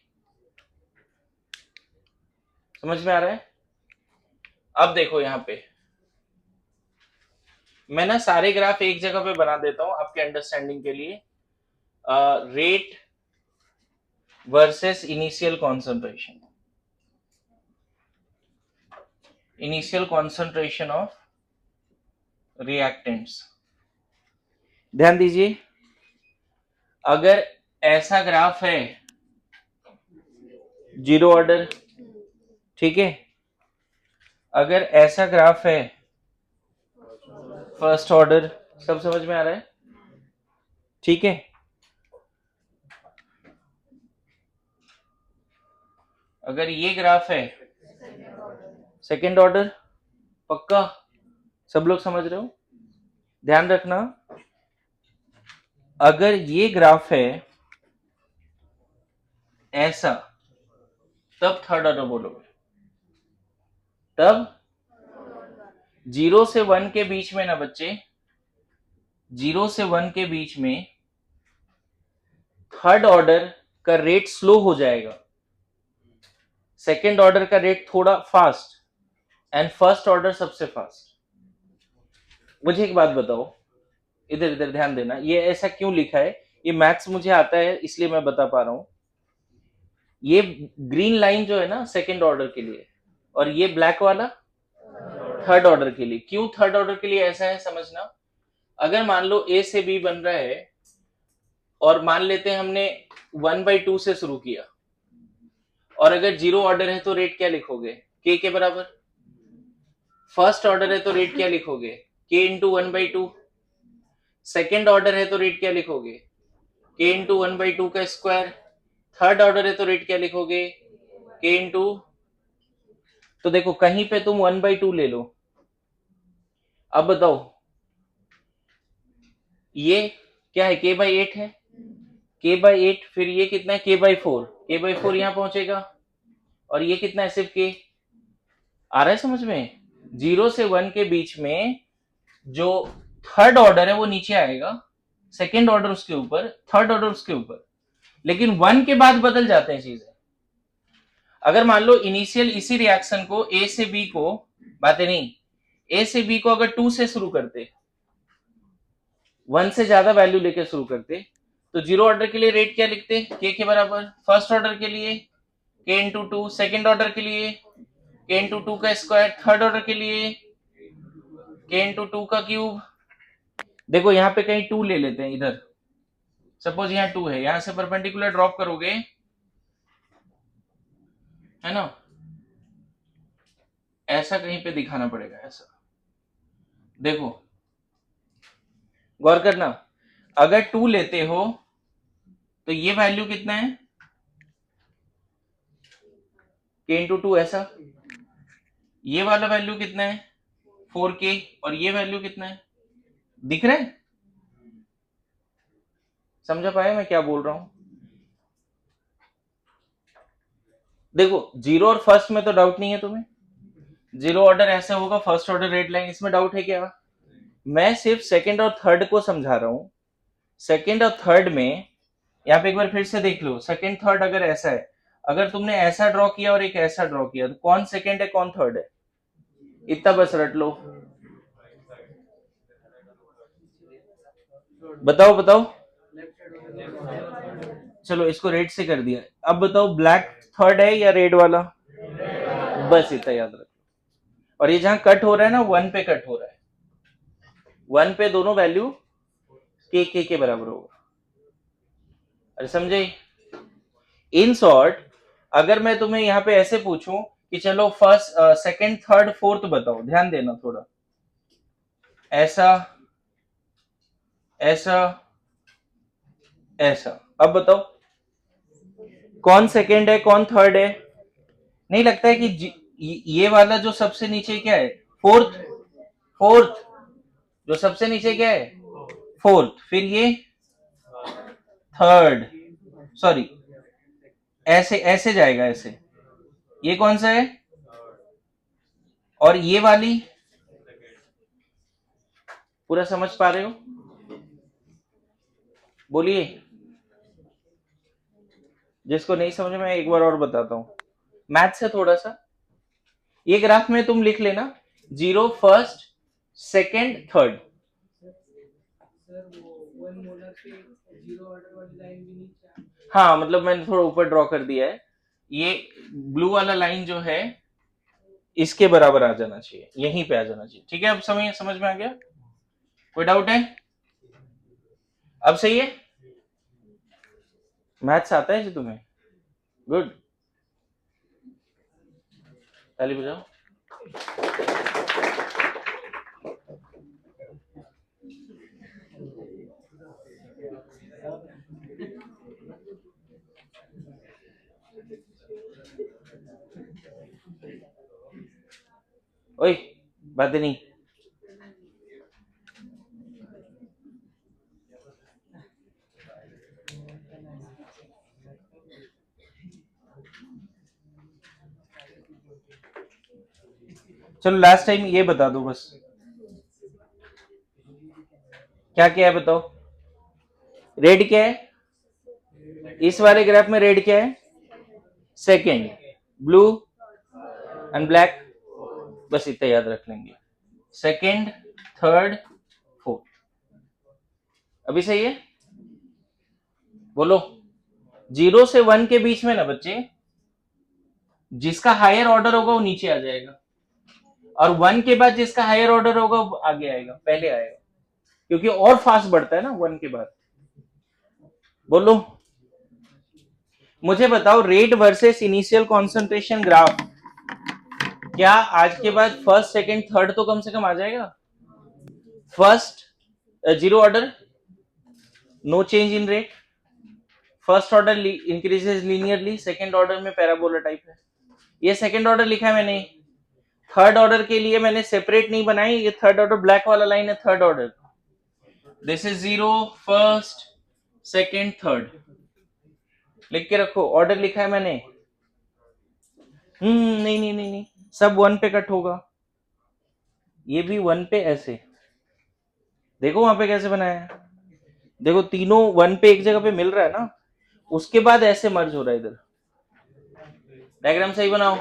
समझ में आ रहा है। अब देखो यहां पे मैं ना सारे ग्राफ एक जगह पे बना देता हूं आपके अंडरस्टैंडिंग के लिए, rate versus initial concentration, initial concentration of reactants. ध्यान दीजिए, अगर ऐसा ग्राफ है जीरो ऑर्डर, ठीक है, अगर ऐसा ग्राफ है फर्स्ट ऑर्डर, सब समझ में आ रहा है, ठीक है। अगर ये ग्राफ है सेकेंड ऑर्डर, पक्का सब लोग समझ रहे हो, ध्यान रखना, अगर ये ग्राफ है ऐसा, तब थर्ड ऑर्डर बोलोगे। तब 0 से 1 के बीच में ना बच्चे, 0 से 1 के बीच में थर्ड ऑर्डर का रेट स्लो हो जाएगा, सेकेंड ऑर्डर का रेट थोड़ा फास्ट, एंड फर्स्ट ऑर्डर सबसे फास्ट। मुझे एक बात बताओ, इधर इधर ध्यान देना, ये ऐसा क्यों लिखा है? ये मैथ्स मुझे आता है इसलिए मैं बता पा रहा हूं। ये ग्रीन लाइन जो है ना सेकेंड ऑर्डर के लिए, और ये ब्लैक वाला थर्ड ऑर्डर के लिए। क्यों थर्ड ऑर्डर के लिए ऐसा है समझना। अगर मान लो ए से बी बन रहा है, और मान लेते हैं हमने 1/2 से शुरू किया, और अगर 0 ऑर्डर है तो रेट क्या लिखोगे? के बराबर। फर्स्ट ऑर्डर है तो रेट क्या लिखोगे? के इंटू 1/2। सेकेंड ऑर्डर है तो रेट क्या लिखोगे? के इंटू 1/2 का स्क्वायर। थर्ड ऑर्डर है तो रेट क्या लिखोगे? के इंटू, तो देखो कहीं पे तुम 1/2 ले लो। अब बताओ ये क्या है? k/8 है, k/8। फिर ये कितना है? k/4। k/4 यहां पहुंचेगा, और ये कितना है? सिर्फ के। आ रहा है समझ में? 0 से 1 के बीच में जो थर्ड ऑर्डर है वो नीचे आएगा, सेकेंड ऑर्डर उसके ऊपर, थर्ड ऑर्डर उसके ऊपर, लेकिन 1 के बाद बदल जाते हैं चीजें। अगर मान लो इनिशियल इसी रिएक्शन को ए से बी को, बातें नहीं, ए से बी को अगर 2 से शुरू करते, 1 से ज्यादा वैल्यू लेके शुरू करते, तो 0 ऑर्डर के लिए रेट क्या लिखते? के बराबर। फर्स्ट ऑर्डर के लिए के इंटू 2, सेकेंड ऑर्डर के लिए के इंटू 2 का स्क्वायर, थर्ड ऑर्डर के लिए के इंटू 2 का क्यूब। देखो यहाँ पे कहीं 2 ले लेते हैं इधर, सपोज यहाँ 2 है, यहां से परपेंडिकुलर ड्रॉप करोगे, है ना, ऐसा कहीं पे दिखाना पड़ेगा, ऐसा। देखो गौर करना, अगर 2 लेते हो तो ये वैल्यू कितना है? के इंटू 2 ऐसा। ये वाला वैल्यू कितना है? 4k। और ये वैल्यू कितना है? दिख रहा है? समझा पाया मैं क्या बोल रहा हूं? देखो 0 और फर्स्ट में तो डाउट नहीं है तुम्हें, 0 ऑर्डर ऐसा होगा, फर्स्ट ऑर्डर रेड लाइन, इसमें डाउट है क्या? मैं सिर्फ सेकंड और थर्ड को समझा रहा हूं। सेकंड और थर्ड में यहाँ पे एक बार फिर से देख लो, सेकंड थर्ड अगर ऐसा है, अगर तुमने ऐसा ड्रॉ किया और एक ऐसा ड्रॉ किया, तो कौन सेकंड है कौन थर्ड है? इतना बस रट लो। बताओ बताओ। चलो इसको रेड से कर दिया। अब बताओ ब्लैक थर्ड है या रेड वाला? बस इतना याद रखो। और ये जहां कट हो रहा है ना, 1 पे कट हो रहा है, 1 पे दोनों वैल्यू के बराबर होगा। अरे समझे? इन शॉर्ट, अगर मैं तुम्हें यहाँ पे ऐसे पूछूं कि चलो फर्स्ट सेकंड थर्ड फोर्थ बताओ, ध्यान देना थोड़ा, ऐसा ऐसा ऐसा, अब बताओ कौन सेकंड है कौन थर्ड है? नहीं लगता है कि ये वाला जो सबसे नीचे क्या है? फोर्थ। फोर्थ जो सबसे नीचे क्या है? फोर्थ। फिर ये थर्ड, सॉरी, ऐसे ऐसे जाएगा ऐसे। ये कौन सा है? और ये वाली, पूरा समझ पा रहे हो? बोलिए। जिसको नहीं समझ में, एक बार और बताता हूं, मैथ से थोड़ा सा। ये ग्राफ में तुम लिख लेना 0 फर्स्ट सेकंड थर्ड। हाँ मतलब मैंने थोड़ा ऊपर ड्रॉ कर दिया है। ये ब्लू वाला लाइन जो है इसके बराबर आ जाना चाहिए, यहीं पे आ जाना चाहिए। ठीक है, अब समझ में आ गया? कोई डाउट है? अब सही है? मैथ्स आता है जी तुम्हें? गुड, ताली बजाओ। ओए बातें नहीं। चलो लास्ट टाइम ये बता दो बस, क्या क्या है बताओ। रेड क्या है इस वाले ग्राफ में? रेड क्या है? सेकेंड। ब्लू एंड ब्लैक, बस इतना याद रख लेंगे। Second, third, fourth. अभी सही है? बोलो। 0 से 1 के बीच में ना बच्चे, जिसका हायर ऑर्डर होगा वो नीचे आ जाएगा, और 1 के बाद जिसका हायर ऑर्डर होगा वो आगे आएगा, पहले आएगा, क्योंकि और फास्ट बढ़ता है ना 1 के बाद। बोलो। मुझे बताओ, rate versus initial concentration graph, क्या आज के बाद फर्स्ट सेकंड थर्ड तो कम से कम आ जाएगा? First 0 order, no change in rate. First order increases linearly, second order में पैराबोला टाइप है। ये सेकंड ऑर्डर लिखा है मैंने। थर्ड ऑर्डर के लिए मैंने सेपरेट नहीं बनाई, ये थर्ड ऑर्डर ब्लैक वाला लाइन है third order. This is 0 first second third, लिख के रखो, ऑर्डर लिखा है मैंने। नहीं नहीं नहीं नहीं, सब 1 पे कट होगा, ये भी 1 पे ऐसे। देखो वहां पे कैसे बनाया है, देखो तीनों 1 पे एक जगह पे मिल रहा है ना, उसके बाद ऐसे मर्ज हो रहा है इधर। डायग्राम सही बनाओ।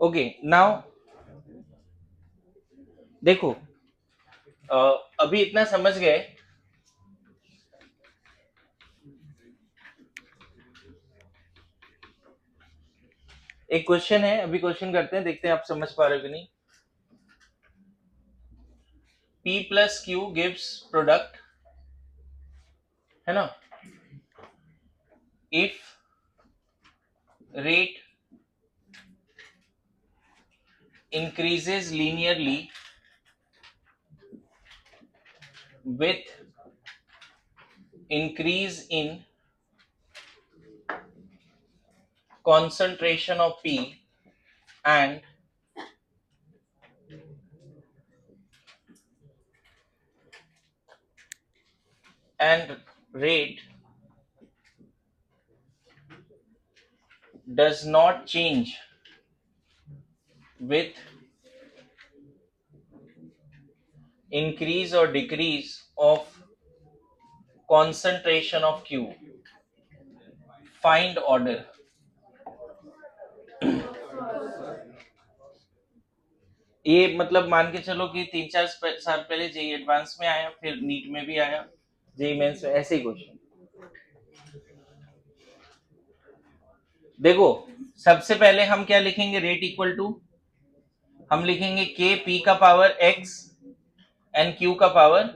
ओके नाउ देखो, अभी इतना समझ गए। एक क्वेश्चन है, अभी क्वेश्चन करते हैं, देखते हैं आप समझ पा रहे हो कि नहीं। P plus Q gives product, है ना? If rate increases linearly with increase in concentration of P and rate does not change with increase or decrease of concentration of Q, find order। ये मतलब मान के चलो कि 3-4 साल पहले जेई एडवांस में आया, फिर नीट में भी आया, जेई मेंस में, ऐसे ही क्वेश्चन। देखो सबसे पहले हम क्या लिखेंगे, रेट इक्वल टू, हम लिखेंगे के पी का पावर एक्स एन क्यू का पावर,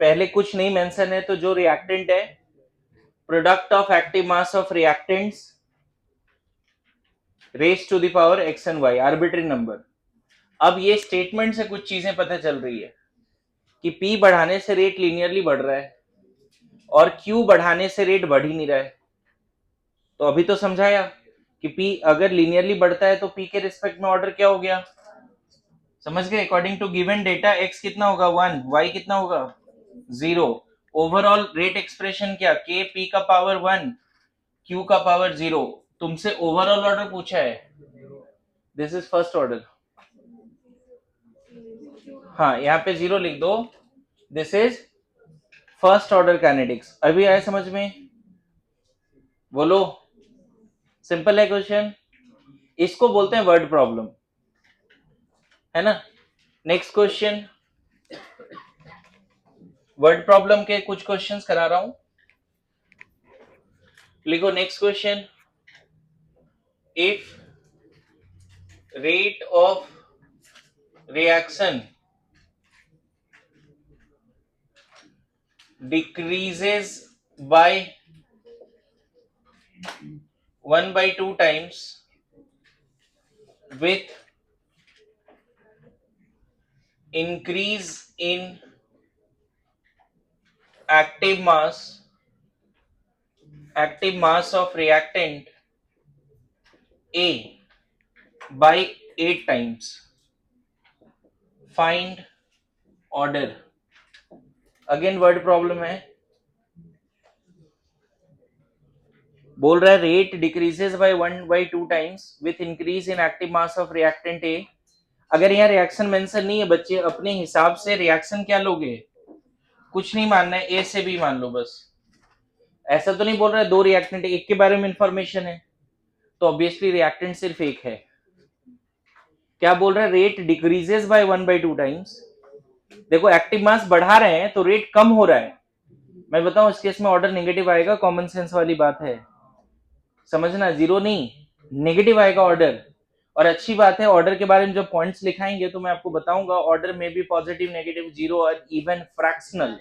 पहले कुछ नहीं मेंशन है तो जो रिएक्टेंट है, product of active mass of reactants raise to the power x and y, arbitrary number. अब ये स्टेटमेंट से कुछ चीजें पता चल रही है कि पी बढ़ाने से रेट लीनियरली बढ़ रहा है और क्यू बढ़ाने से रेट बढ़ ही नहीं रहा है। तो अभी तो समझाया कि पी अगर लीनियरली बढ़ता है तो पी के रिस्पेक्ट में ऑर्डर क्या हो गया, समझ गए? According to given data x कितना होगा 1, वाई कितना होगा 0। ओवरऑल रेट एक्सप्रेशन क्या, के पी का पावर 1 क्यू का पावर 0। तुमसे ओवरऑल ऑर्डर पूछा है, दिस इज फर्स्ट ऑर्डर। हाँ यहाँ पे 0 लिख दो, this is first order kinetics. अभी आए समझ में? बोलो। सिंपल है क्वेश्चन, इसको बोलते हैं वर्ड प्रॉब्लम, है ना? नेक्स्ट क्वेश्चन, वर्ड प्रॉब्लम के कुछ क्वेश्चंस करा रहा हूं, लिखो next question. If rate of reaction decreases by 1/2 times with increase in active mass of reactant A by 8 times, find order। Again word problem है, बोल रहा है rate decreases by 1/2 times with increase in active mass of reactant A. अगर यहाँ reaction mention नहीं है बच्चे, अपने हिसाब से रिएक्शन क्या लोगे, कुछ नहीं मानना है, ए से बी मान लो बस। ऐसा तो नहीं बोल रहा है दो रिएक्टेंट, एक के बारे में इंफॉर्मेशन है तो ऑब्वियसली रिएक्टेंट सिर्फ एक है। क्या बोल रहा है, रेट डिक्रीजेस बाय 1/2 टाइम्स। देखो एक्टिव मास बढ़ा रहे हैं तो रेट कम हो रहा है। मैं बताऊं इस केस में ऑर्डर नेगेटिव आएगा, कॉमन सेंस वाली बात है, समझना, जीरो नहीं, नेगेटिव आएगा ऑर्डर। और अच्छी बात है, ऑर्डर के बारे में जब पॉइंट्स लिखाएंगे तो मैं आपको बताऊंगा ऑर्डर में भी पॉजिटिव, नेगेटिव, जीरो और even fractional,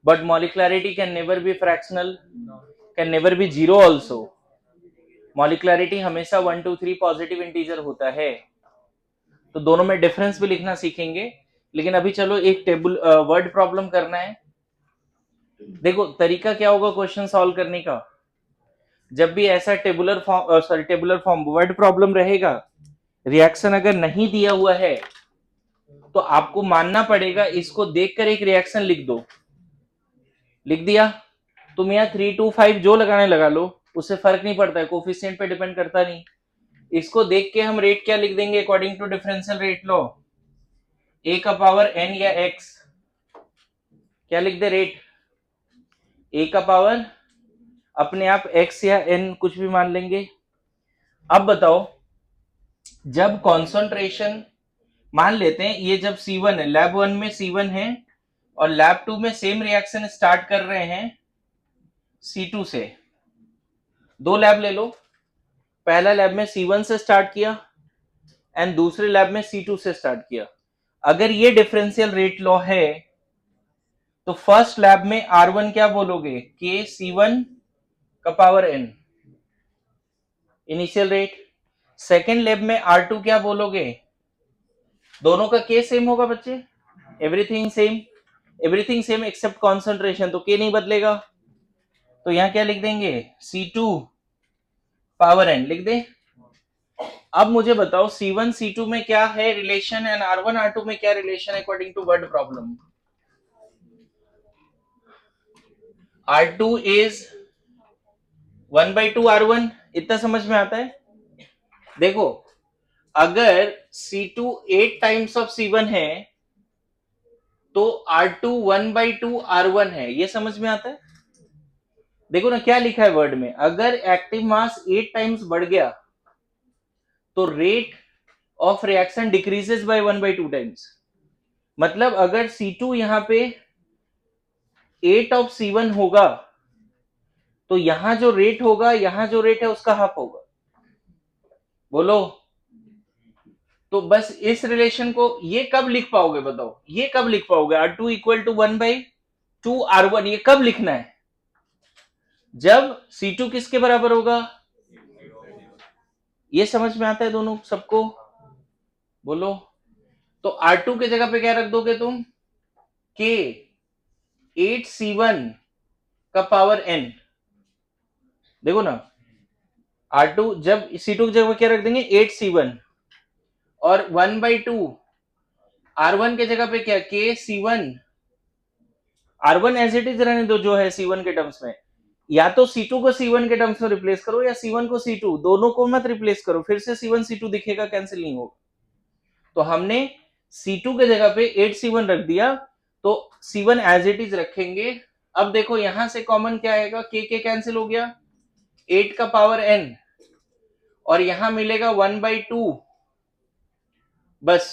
but molecularity can never be fractional, can never be zero also. Molecularity हमेशा 1 2 3 पॉजिटिव इंटीजर होता है। तो दोनों में डिफरेंस भी लिखना सीखेंगे, लेकिन अभी चलो एक टेबल वर्ड प्रॉब्लम करना है। देखो तरीका क्या होगा क्वेश्चन सॉल्व करने का, जब भी ऐसा टेबुलर फॉर्म वर्ड प्रॉब्लम रहेगा, रिएक्शन अगर नहीं दिया हुआ है तो आपको मानना पड़ेगा, इसको देखकर एक रिएक्शन लिख दो। लिख दिया, तुम यहाँ 3 2 5 जो लगाने लगा लो, उससे फर्क नहीं पड़ता है, कोफिशिएंट पे डिपेंड करता नहीं। इसको देख के हम रेट क्या लिख देंगे according to differential rate law, A का पावर एन या एक्स, क्या लिख दे रेट, ए का पावर अपने आप एक्स या एन कुछ भी मान लेंगे। अब बताओ, जब कॉन्सेंट्रेशन मान लेते हैं ये जब C1 है, लैब 1 में C1 है और लैब 2 में सेम रिएक्शन स्टार्ट कर रहे हैं C2 से, दो लैब ले लो, पहला लैब में C1 से स्टार्ट किया एंड दूसरे लैब में C2 से स्टार्ट किया। अगर ये डिफरेंशियल रेट लॉ है तो फर्स्ट लैब में R1 क्या बोलोगे, K C1 का power n, initial rate. Second lab में R2 क्या बोलोगे, दोनों का K सेम होगा बच्चे, everything same, everything same except concentration, तो K नहीं बदलेगा, तो यहां क्या लिख देंगे, C2 पावर n लिख दे। अब मुझे बताओ C1 C2 में क्या है रिलेशन एंड R1 R2 में क्या relation according to word problem. R2 is 1/2 R1, इतना समझ में आता है। देखो अगर C2 8 टाइम्स ऑफ C1 है तो R2 1/2 R1 है, ये समझ में आता है। देखो ना क्या लिखा है वर्ड में, अगर एक्टिव मास 8 टाइम्स बढ़ गया तो rate of reaction decreases by 1/2 times. मतलब अगर C2 यहां पे 8 ऑफ C1 होगा तो यहां जो रेट होगा, यहां जो रेट है उसका हाफ होगा, बोलो। तो बस इस रिलेशन को ये कब लिख पाओगे बताओ, ये कब लिख पाओगे, R2 इक्वल टू 1/2 R1, ये कब लिखना है, जब C2 किसके बराबर होगा, ये समझ में आता है दोनों सबको, बोलो। तो R2 के जगह पे क्या रख दोगे तुम, K 8C1 का पावर n, देखो ना R2 जब C2 की जगह पे क्या रख देंगे 8C1 और 1/2 R1 के जगह पे क्या K C1, R1 as it is रहने दो जो है C1 के टर्म्स में, या तो C2 को C1 के टर्म्स में रिप्लेस करो या C1 को C2, दोनों को मत रिप्लेस करो, फिर से C1 C2 दिखेगा, कैंसिल नहीं होगा। तो हमने C2 के जगह पे 8C1 रख दिया, तो C1 एज इट इज रखेंगे। अब देखो यहां से कॉमन क्या आएगा, K कैंसिल हो गया, 8 का पावर n, और यहां मिलेगा 1/2, बस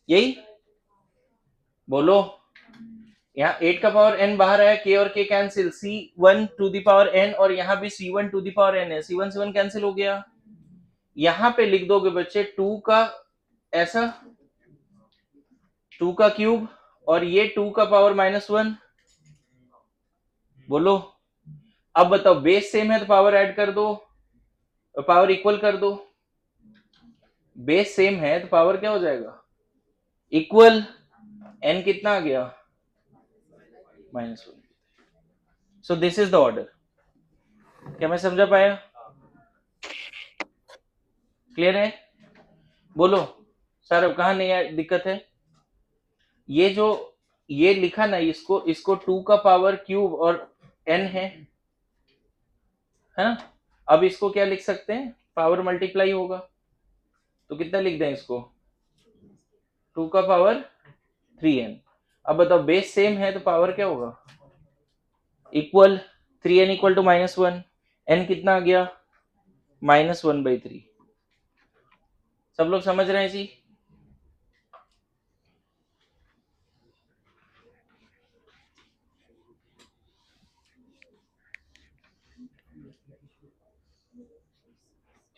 यही, बोलो। यहाँ 8 का पावर n बाहर आया, K और K cancel, C1 to the power n, और यहाँ भी C1 to the power n है, C1 C1 कैंसिल हो गया। यहां पे लिख दोगे बच्चे 2 का ऐसा 2 का क्यूब और ये 2 का पावर -1, बोलो। अब बताओ बेस सेम है तो पावर ऐड कर दो, पावर इक्वल कर दो, बेस सेम है तो पावर क्या हो जाएगा, इक्वल, n कितना आ गया, -1। So this is the order. क्या मैं समझा पाया, क्लियर है, बोलो। सर अब कहां नहीं दिक्कत है, ये जो ये लिखा ना, इसको 2 का पावर क्यूब और n है ना। अब इसको क्या लिख सकते हैं, पावर मल्टीप्लाई होगा, तो कितना लिख दें इसको, 2 का पावर 3n। अब बताओ बेस सेम है तो पावर क्या होगा, equal, 3n equal to -1, n कितना आ गया, -1/3। सब लोग समझ रहे हैं जी।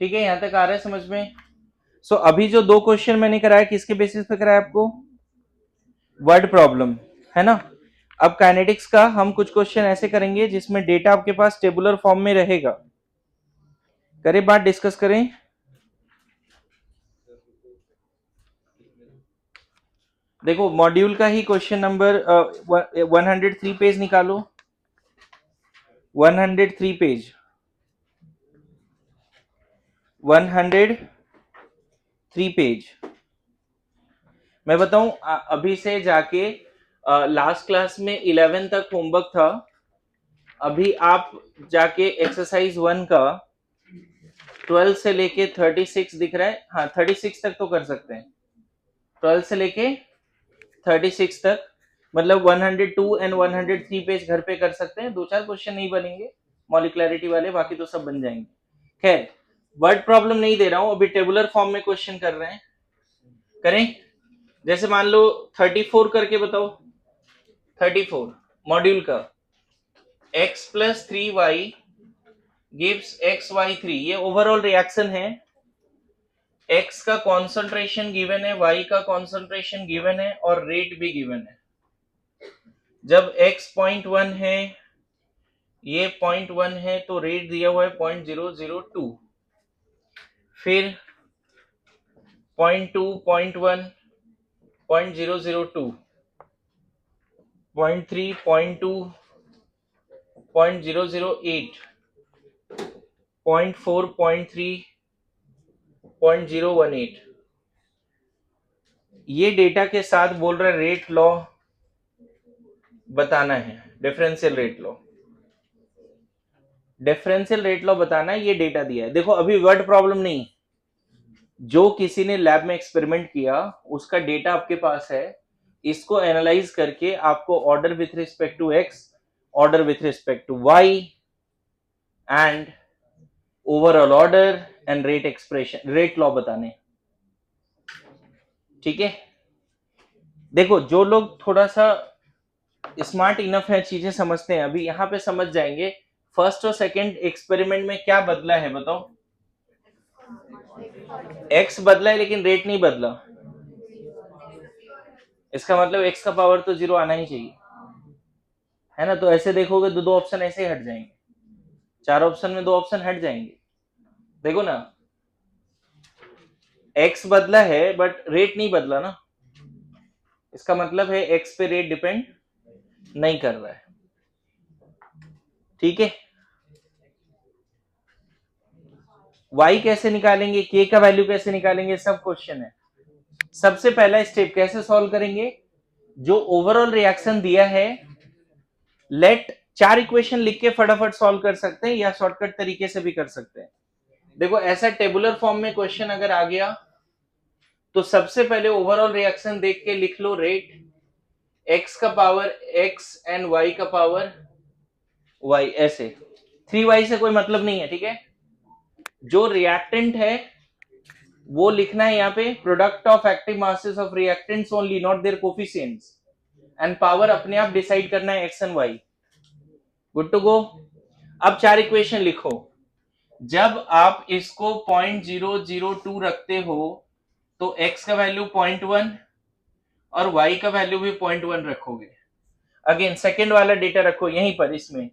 ठीक है, यहां तक आ रहा है समझ में। सो अभी जो 2 क्वेश्चन मैंने कराया किसके बेसिस पे कराया आपको, वर्ड प्रॉब्लम, है ना। अब काइनेटिक्स का हम कुछ क्वेश्चन ऐसे करेंगे जिसमें डेटा आपके पास टेबुलर फॉर्म में रहेगा। करें बात, डिस्कस करें। देखो मॉड्यूल का ही क्वेश्चन नंबर 103 पेज निकालो, 103 पेज, 103 पेज। मैं बताऊं, अभी से जाके लास्ट क्लास में 11 तक होमवर्क था, अभी आप जाके एक्सरसाइज 1 का 12 से लेके 36 दिख रहा है, हाँ 36 तक तो कर सकते हैं, 12 से लेके 36 तक, मतलब 102 एंड 103 पेज घर पे कर सकते हैं। 2-4 क्वेश्चन नहीं बनेंगे मॉलिक्युलरिटी वाले, बाकी तो सब बन जाएंगे। खैर, वर्ड प्रॉब्लम नहीं दे रहा हूं, अभी टेबुलर फॉर्म में क्वेश्चन कर रहे हैं। करें, जैसे मान लो 34 करके बताओ, 34 मॉड्यूल का, x + 3y gives xy3, ये ओवरऑल रिएक्शन है। x का कॉन्सेंट्रेशन गिवन है, y का कॉन्सेंट्रेशन गिवन है और रेट भी गिवन है। जब x 0.1 है, ये 0.1 है, तो रेट दिया हुआ है 0.002, फिर 0.2, 0.1, 0.002, 0.3, 0.2, 0.008, 0.4, 0.3, 0.018। ये डेटा के साथ बोल रहा है रेट लॉ बताना है, differential rate law, differential rate law बताना है। ये डेटा दिया है, देखो अभी वर्ड प्रॉब्लम नहीं, जो किसी ने लैब में एक्सपेरिमेंट किया उसका डेटा आपके पास है, इसको एनालाइज करके आपको order with respect to x, order with respect to y and overall order and rate expression, rate law बताने। ठीक है, देखो जो लोग थोड़ा सा स्मार्ट इनफ है, चीजें समझते हैं, अभी यहां पे समझ जाएंगे फर्स्ट और सेकंड एक्सपेरिमेंट में क्या बदला है। बताओ, एक्स बदला है लेकिन रेट नहीं बदला, इसका मतलब एक्स का पावर तो 0 आना ही चाहिए, है ना। तो ऐसे देखोगे तो 2 ऑप्शन ऐसे ही हट जाएंगे, 4 ऑप्शन में 2 ऑप्शन हट जाएंगे। देखो ना, एक्स बदला है बट रेट नहीं बदला ना, इसका मतलब है एक्स पे रेट डिपेंड नहीं कर रहा है। ठीक है, y कैसे निकालेंगे, k का वैल्यू कैसे निकालेंगे, सब क्वेश्चन है। सबसे पहला स्टेप कैसे सॉल्व करेंगे, जो ओवरऑल रिएक्शन दिया है, लेट 4 इक्वेशन लिख के फटाफट सॉल्व कर सकते हैं या शॉर्टकट तरीके से भी कर सकते हैं। देखो ऐसा टेबुलर फॉर्म में क्वेश्चन अगर आ गया तो सबसे पहले ओवरऑल रिएक्शन देख के लिख लो रेट, x का पावर x एंड y का पावर y, ऐसे 3y से कोई मतलब नहीं है। ठीक है, जो रिएक्टेंट है वो लिखना है यहाँ पे, product of active masses of reactants only, not their coefficients, and power अपने आप डिसाइड करना है x and y। Good to go. अब 4 इक्वेशन लिखो, जब आप इसको 0.002 रखते हो तो x का वैल्यू 0.1 और y का वैल्यू भी 0.1 रखोगे। अगेन सेकेंड वाला डेटा रखो यहीं पर, इसमें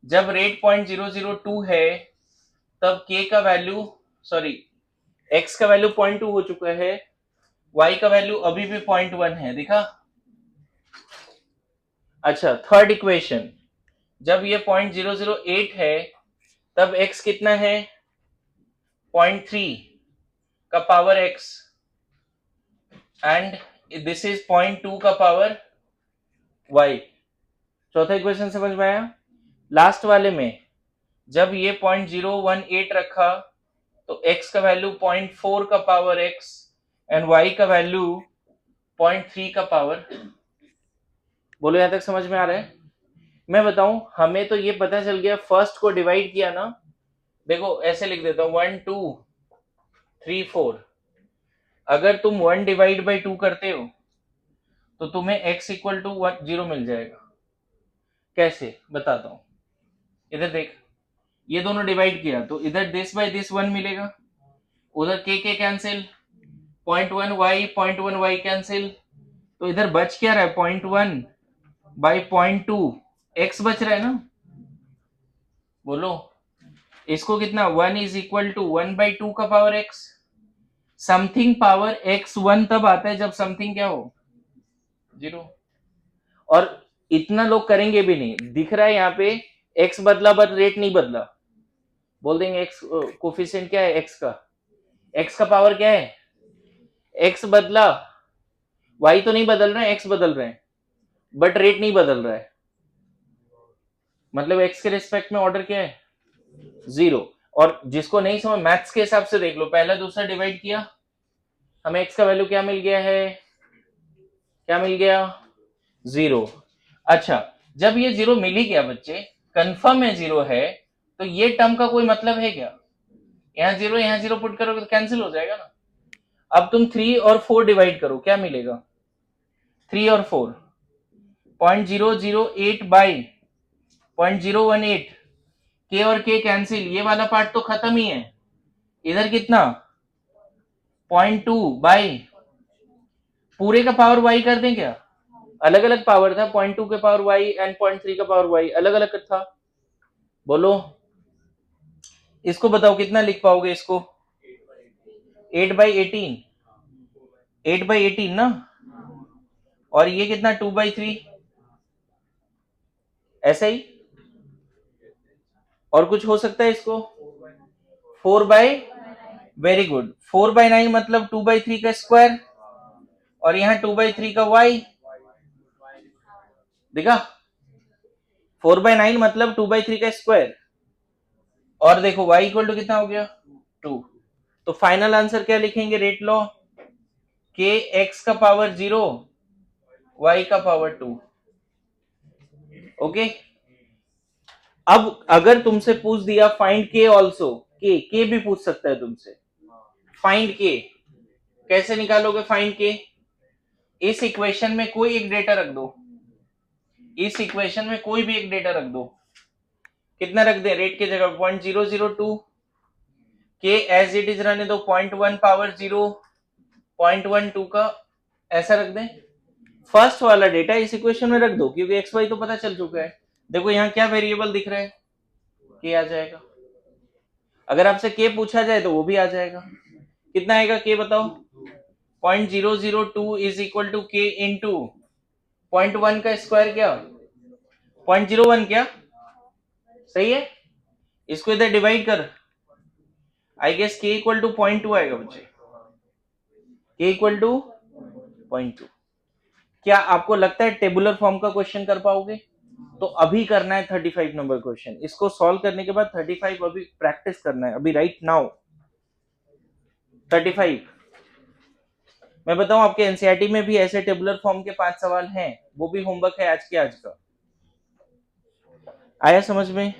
जब रेट 0.002 है तब k का वैल्यू, सॉरी x का वैल्यू 0.2 हो चुका है, y का वैल्यू अभी भी 0.1 है, दिखा। अच्छा, थर्ड इक्वेशन, जब ये 0.008 है तब x कितना है, 0.3 का power x and this is 0.2 का पावर y। चौथा इक्वेशन समझ में आया। लास्ट वाले में जब ये 0.018 रखा तो x का वैल्यू 0.4 का पावर x एंड y का वैल्यू 0.3 का पावर। बोलो यहां तक समझ में आ रहा है। मैं बताऊं, हमें तो ये पता चल गया, फर्स्ट को डिवाइड किया ना, देखो ऐसे लिख देता हूं 1 2 3 4। अगर तुम 1 डिवाइड बाई 2 करते हो तो तुम्हें x इक्वल टू 0 मिल जाएगा। कैसे बताता हूं, इधर देख, ये दोनों डिवाइड किया तो इधर दिस बाय दिस 1 मिलेगा, उधर k कैंसिल, 0.1 y कैंसिल, तो इधर बच क्या रहा है 0.1 बाई 0.2 x बच रहा है ना। बोलो इसको कितना, 1 इज इक्वल टू 1/2 का power x। Something power x 1 तब आता है जब समथिंग क्या हो 0। और इतना लोग करेंगे भी नहीं, दिख रहा है यहाँ पे x बदला बट रेट नहीं बदला। बोल देंगे x कोफिशिएंट क्या है x का पावर क्या है, x बदला, y तो नहीं बदल रहे हैं, x बदल रहे हैं बट रेट नहीं बदल रहा है। मतलब x के रिस्पेक्ट में ऑर्डर क्या है 0। और जिसको नहीं समझ, मैथ्स के हिसाब से देख लो, पहला दूसरा डिवाइड किया, हमें x का वैल्यू क्या मिल गया है, क्या मिल गया 0। अच्छा, जब ये 0 मिल ही गया बच्चे, कंफर्म है 0 है, तो ये टर्म का कोई मतलब है क्या, यहाँ 0 यहाँ 0 पुट करोगे तो कैंसिल हो जाएगा ना। अब तुम 3 और 4 डिवाइड करो, क्या मिलेगा 3 और 4, 0.008 बाई 0.018, के और के कैंसिल, ये वाला पार्ट तो खत्म ही है। इधर कितना 0.2 बाई पूरे का पावर y कर दें क्या, अलग अलग पावर था, 0.2 के पावर y एंड 0.3 का पावर y अलग अलग था। बोलो इसको बताओ कितना लिख पाओगे इसको, 8/18, 8/18 ना, और ये कितना 2/3, ऐसा ही। और कुछ हो सकता है इसको, 4/, वेरी गुड, 4/9 मतलब 2/3 का स्क्वायर, और यहाँ 2/3 का y, देखा 4/9 मतलब 2/3 का स्क्वायर, और देखो y इक्वल टू कितना हो गया 2। तो फाइनल आंसर क्या लिखेंगे, रेट लो, k x का पावर 0 y का पावर 2। ओके, अब अगर तुमसे पूछ दिया फाइंड के ऑल्सो, के भी पूछ सकता है तुमसे, फाइंड के कैसे निकालोगे, फाइंड के, इस इक्वेशन में कोई एक डेटा रख दो, इस इक्वेशन में कोई भी एक डेटा रख दो, कितना रख दे, रेट की जगह 0.002, के एज इट इज रहने दो, 0.1 पावर 0, 0.12 का ऐसा रख दें। फर्स्ट वाला डेटा इस इक्वेशन में रख दो, क्योंकि एक्स वाई तो पता चल चुका है। देखो यहाँ क्या वेरिएबल दिख रहा है, के आ जाएगा। अगर आपसे के पूछा जाए तो वो भी आ जाएगा। कितना आएगा के बताओ, 0.002 इज इक्वल टू के इंटू 0.1 का स्क्वायर, क्या 0.01, क्या सही है। इसको इधर डिवाइड कर, आई गेस के इक्वल टू 0.2 आएगा बच्चे, के इक्वल टू 0.2। क्या आपको लगता है टेबुलर फॉर्म का क्वेश्चन कर पाओगे, तो अभी करना है 35 नंबर क्वेश्चन, इसको सॉल्व करने के बाद 35 अभी प्रैक्टिस करना है, अभी राइट नाउ 35। मैं बताऊं आपके एनसीईआरटी में भी ऐसे टेबुलर फॉर्म के 5 सवाल हैं, वो भी होमवर्क है आज के आज का। आया समझ में,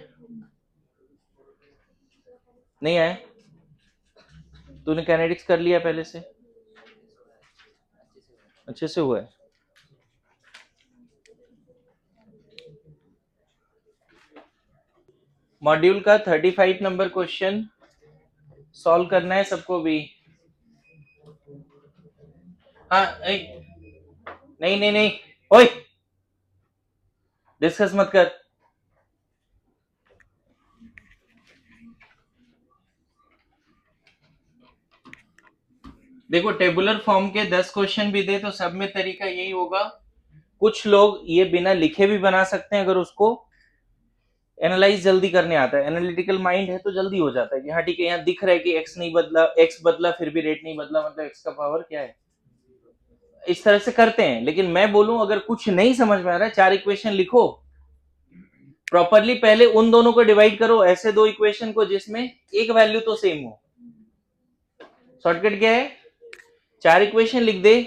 नहीं आया, तूने कैनेडिक्स कर लिया पहले से, अच्छे से हुआ है। मॉड्यूल का 35 नंबर क्वेश्चन सॉल्व करना है सबको भी। हाँ नहीं नहीं नहीं, ओए डिस्कस मत कर। देखो टेबुलर फॉर्म के 10 क्वेश्चन भी दे तो सब में तरीका यही होगा, कुछ लोग ये बिना लिखे भी बना सकते हैं, अगर उसको एनालाइज जल्दी करने आता है, एनालिटिकल माइंड है तो जल्दी हो जाता है कि हाँ ठीक है, यहाँ दिख रहा है कि एक्स नहीं बदला, एक्स बदला फिर भी रेट नहीं बदला, मतलब एक्स का पावर क्या है इस तरह से करते हैं, लेकिन मैं बोलूं अगर कुछ नहीं समझ में आ रहा है, 4 इक्वेशन लिखो प्रॉपरली, पहले उन दोनों को डिवाइड करो, ऐसे 2 इक्वेशन को जिसमें एक वैल्यू तो सेम हो। शॉर्टकट क्या है, 4 इक्वेशन लिख दे,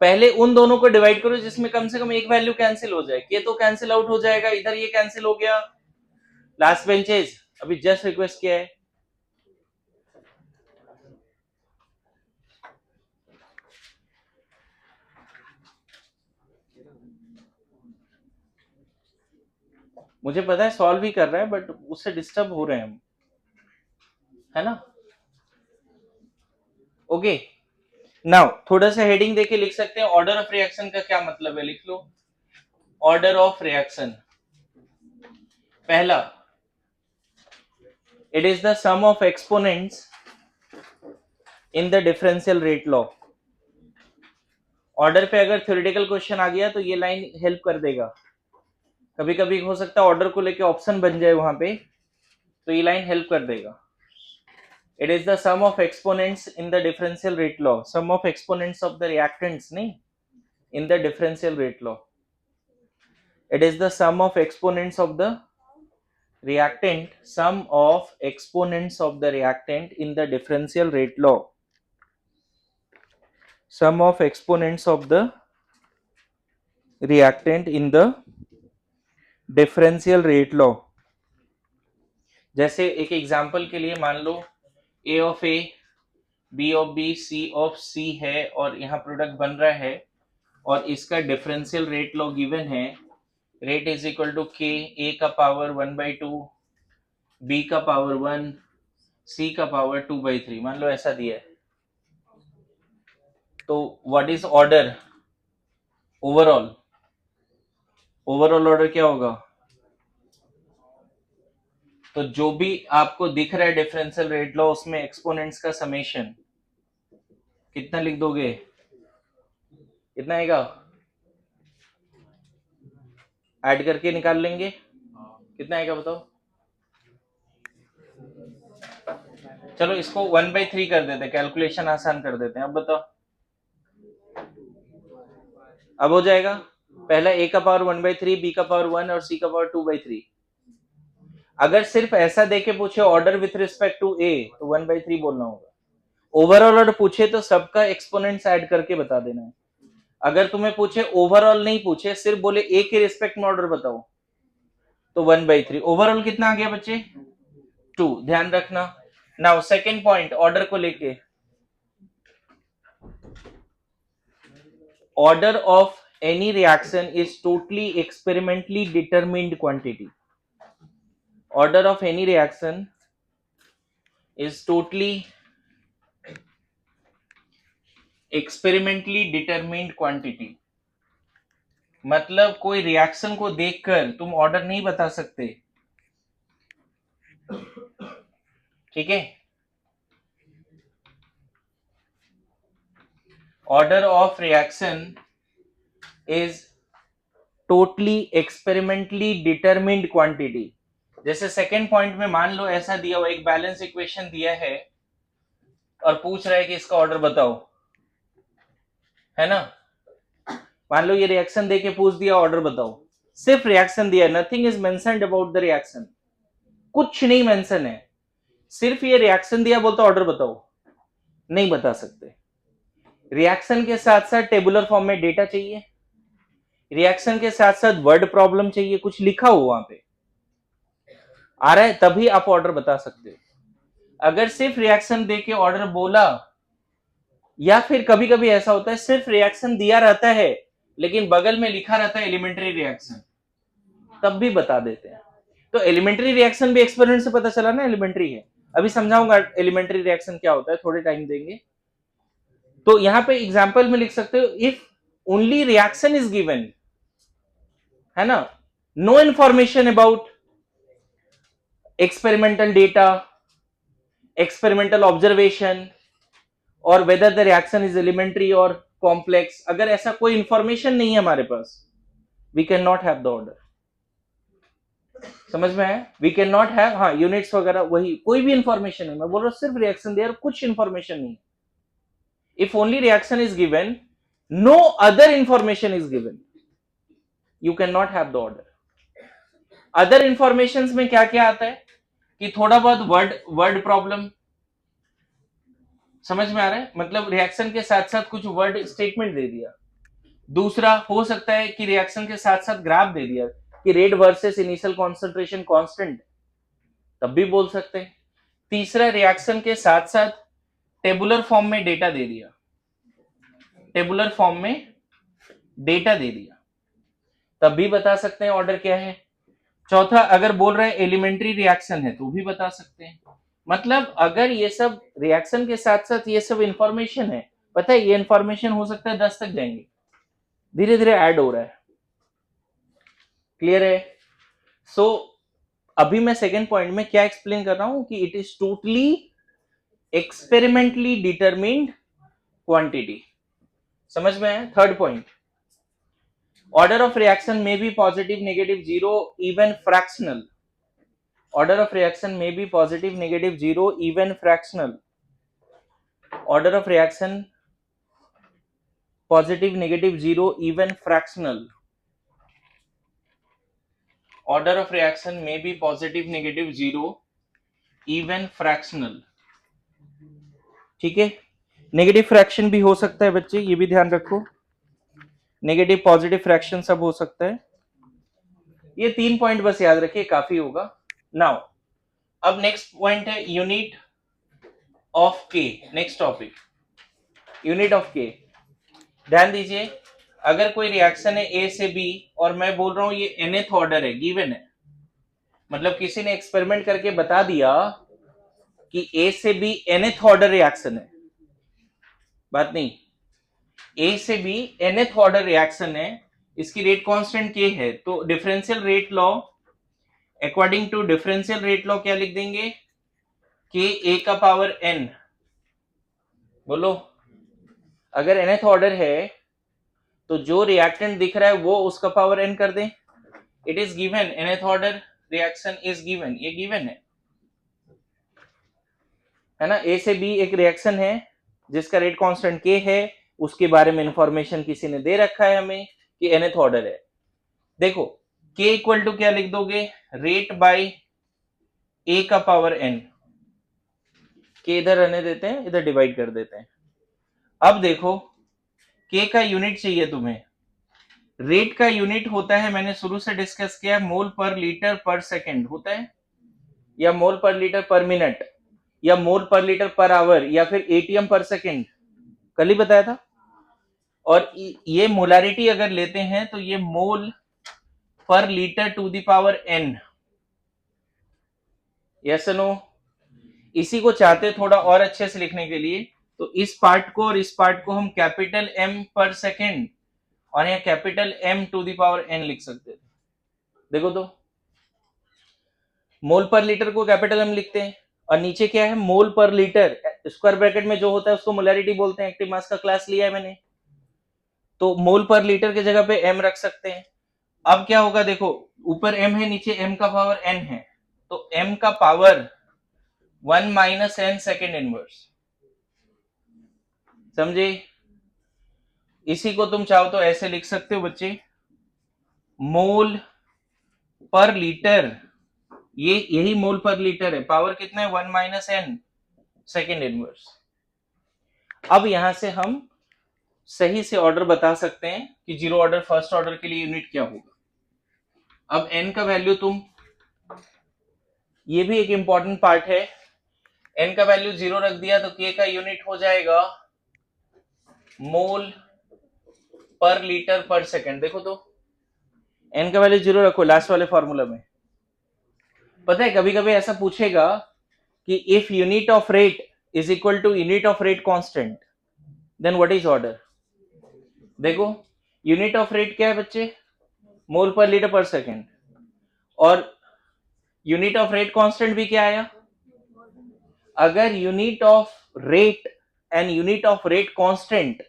पहले उन दोनों को डिवाइड करो जिसमें कम से कम एक वैल्यू कैंसिल हो जाए, ये तो कैंसिल आउट हो जाएगा, इधर ये कैंसिल हो गया। लास्ट बेंचेस अभी जस्ट रिक्वेस्ट किया है, मुझे पता है सॉल्व ही कर रहा है बट उससे डिस्टर्ब हो रहे हैं हम, है ना। ओके, नाउ थोड़ा सा हेडिंग देके लिख सकते हैं, ऑर्डर ऑफ रिएक्शन का क्या मतलब है, लिख लो। ऑर्डर ऑफ रिएक्शन, पहला, it is the sum of exponents in the differential rate law. Order पे अगर थ्योरेटिकल क्वेश्चन आ गया तो ये लाइन हेल्प कर देगा। कभी कभी हो सकता है ऑर्डर को लेके ऑप्शन बन जाए वहां पे, तो ये लाइन हेल्प कर देगा। It is the sum of exponents in the differential rate law, sum of exponents of the reactants नहीं, in the differential rate law. It is the sum of exponents of the reactant, sum of exponents of the reactant in the differential rate law. Sum of exponents of the reactant in the differential rate law. जैसे एक example के लिए मान लो a of a, b of b, c of c है और यहाँ product बन रहा है और इसका डिफरेंशियल रेट लॉ गिवन है, rate is equal to k, a का पावर 1/2, b का पावर 1, c का पावर 2/3, मान लो ऐसा दिया है। तो what is order, overall, overall order क्या होगा, तो जो भी आपको दिख रहा है डिफरेंशियल रेट लॉ उसमें एक्सपोनेंट्स का समेशन कितना लिख दोगे, कितना आएगा, ऐड करके निकाल लेंगे, कितना आएगा बताओ। चलो इसको 1/3 कर देते, कैलकुलेशन आसान कर देते हैं। अब बताओ, अब हो जाएगा, पहला a का पावर 1/3, b का पावर 1 और c का पावर 2/3। अगर सिर्फ ऐसा देके पूछे order with respect to a तो 1/3 बोलना होगा। ओवरऑल ऑर्डर पूछे तो सबका एक्सपोनेंट्स ऐड करके बता देना है। अगर तुम्हें पूछे ओवरऑल नहीं पूछे, सिर्फ बोले a के रिस्पेक्ट में ऑर्डर बताओ तो 1/3। ओवरऑल कितना आ गया बच्चे, 2, ध्यान रखना। नाउ सेकेंड पॉइंट ऑर्डर को लेके, order of any reaction is totally experimentally determined quantity. Order of any reaction is totally experimentally determined quantity. मतलब कोई रिएक्शन को देखकर तुम ऑर्डर नहीं बता सकते, ठीक है। Order of reaction is totally experimentally determined quantity. जैसे सेकेंड पॉइंट में मान लो ऐसा दिया हुआ, एक बैलेंस इक्वेशन दिया है और पूछ रहा है कि इसका ऑर्डर बताओ, है ना। मान लो ये रिएक्शन देके पूछ दिया ऑर्डर बताओ, सिर्फ रिएक्शन दिया, nothing is mentioned about the reaction, कुछ नहीं मेंशन है, सिर्फ ये रिएक्शन दिया, बोलता ऑर्डर बताओ, नहीं बता सकते। रिएक्शन के साथ साथ टेबुलर फॉर्म में डेटा चाहिए, रिएक्शन के साथ साथ वर्ड प्रॉब्लम चाहिए, कुछ लिखा हो वहां पे आ रहा है, तभी आप ऑर्डर बता सकते हो। अगर सिर्फ रिएक्शन देके ऑर्डर बोला, या फिर कभी कभी ऐसा होता है सिर्फ रिएक्शन दिया रहता है लेकिन बगल में लिखा रहता है एलिमेंट्री रिएक्शन, तब भी बता देते हैं। तो एलिमेंट्री रिएक्शन भी एक्सपेरिमेंट से पता चला ना एलिमेंट्री है। अभी समझाऊंगा एलिमेंट्री रिएक्शन क्या होता है, थोड़े टाइम देंगे। तो यहां पे एग्जांपल में लिख सकते हो, if only reaction is given, है ना, no information about experimental data, experimental observation और whether the reaction is elementary और कॉम्प्लेक्स, अगर ऐसा कोई इंफॉर्मेशन नहीं है हमारे पास, we can not have the order. समझ में है, वी कैन नॉट हैव, हाँ यूनिट्स वगैरह वही, कोई भी इंफॉर्मेशन है, मैं बोल रहा हूं सिर्फ रिएक्शन दिया, कुछ इंफॉर्मेशन नहीं, If only reaction is given, no other information is given, you cannot have the order. Other information में क्या क्या आता है कि थोड़ा बहुत वर्ड प्रॉब्लम, समझ में आ रहा है, मतलब रिएक्शन के साथ साथ कुछ वर्ड स्टेटमेंट दे दिया। दूसरा हो सकता है कि रिएक्शन के साथ साथ ग्राफ दे दिया कि rate versus initial concentration constant, तब भी बोल सकते हैं। तीसरा, रिएक्शन के साथ साथ टेबुलर फॉर्म में डेटा दे दिया, टेबुलर फॉर्म में डेटा दे दिया, तब भी बता सकते हैं ऑर्डर क्या है। चौथा, अगर बोल रहे हैं एलिमेंट्री रिएक्शन है तो भी बता सकते हैं। मतलब अगर ये सब रिएक्शन के साथ साथ ये सब इंफॉर्मेशन है, पता है ये इंफॉर्मेशन हो सकता है 10 तक जाएंगे, धीरे धीरे ऐड हो रहा है। क्लियर है? सो अभी मैं सेकेंड पॉइंट में क्या एक्सप्लेन कर रहा हूं कि it is totally experimentally determined quantity. समझ में आया? Third point, order of reaction में be positive, negative, zero, even fractional. Order of reaction may be positive, negative, zero, even, fractional. Order of reaction positive, negative, zero, even, fractional. Order of reaction may be positive, negative, zero, even, fractional. ठीक है, negative fraction भी हो सकता है बच्चे, ये भी ध्यान रखो, नेगेटिव पॉजिटिव फ्रैक्शन सब हो सकता है। ये 3 पॉइंट बस याद रखिए, काफी होगा। नाउ अब नेक्स्ट पॉइंट है यूनिट ऑफ के। नेक्स्ट टॉपिक, यूनिट ऑफ के। ध्यान दीजिए, अगर कोई रिएक्शन है ए से बी और मैं बोल रहा हूं ये nth ऑर्डर है, गिवन है, मतलब किसी ने एक्सपेरिमेंट करके बता दिया कि ए से बी nth ऑर्डर रिएक्शन है, बात नहीं, ए से बी nth ऑर्डर रिएक्शन है, इसकी रेट कांस्टेंट के है, तो differential rate law, according to differential rate law क्या लिख देंगे, के ए का पावर n। बोलो, अगर nth ऑर्डर है तो जो रिएक्टेंट दिख रहा है वो उसका पावर n कर दें। It is given, nth order reaction is given, ये गिवन है ना। ए से बी एक रिएक्शन है जिसका रेट कांस्टेंट k है, उसके बारे में इंफॉर्मेशन किसी ने दे रखा है हमें कि nth ऑर्डर है। देखो k इक्वल टू क्या लिख दोगे, रेट बाय a का पावर n। k इधर रहने देते हैं, इधर डिवाइड कर देते हैं। अब देखो k का यूनिट चाहिए तुम्हें, रेट का यूनिट होता है, मैंने शुरू से डिस्कस किया, मोल पर लीटर पर सेकंड होता है, या मोल पर लीटर पर मिनट, या मोल पर लीटर पर आवर, या फिर एटीएम पर सेकंड, कल ही बताया था। और ये मोलारिटी अगर लेते हैं तो ये मोल पर litre to the power n। Yes no? इसी को चाहते थोड़ा और अच्छे से लिखने के लिए, तो इस पार्ट को और इस पार्ट को हम कैपिटल M पर सेकंड और यहाँ capital M to the power n लिख सकते थे। देखो तो, मोल पर लीटर को कैपिटल M लिखते हैं, और नीचे क्या है, मोल पर लीटर, स्क्वायर ब्रैकेट में जो होता है उसको मोलैरिटी बोलते हैं, एक्टिव मास का क्लास लिया है मैंने, तो मोल पर लीटर की जगह पे M रख सकते हैं। अब क्या होगा, देखो ऊपर M है, नीचे M का पावर n है, तो M का power 1 minus n second inverse. समझे? इसी को तुम चाहो तो ऐसे लिख सकते हो बच्चे, मोल पर लीटर, ये यही मोल पर लीटर है, पावर कितना है 1 माइनस n सेकेंड इनवर्स। अब यहां से हम सही से ऑर्डर बता सकते हैं कि जीरो ऑर्डर फर्स्ट ऑर्डर के लिए यूनिट क्या होगा। अब n का वैल्यू तुम, ये भी एक इंपॉर्टेंट पार्ट है, n का वैल्यू 0 रख दिया तो k का यूनिट हो जाएगा मोल पर लीटर पर सेकंड। देखो तो, n का वैल्यू 0 रखो लास्ट वाले फॉर्मूला में। पता है कभी कभी ऐसा पूछेगा कि if unit of rate is equal to unit of rate constant, then what is order. देखो यूनिट ऑफ रेट क्या है बच्चे, मोल पर लीटर पर सेकंड, और यूनिट ऑफ रेट कांस्टेंट भी क्या आया। अगर unit of rate and unit of rate constant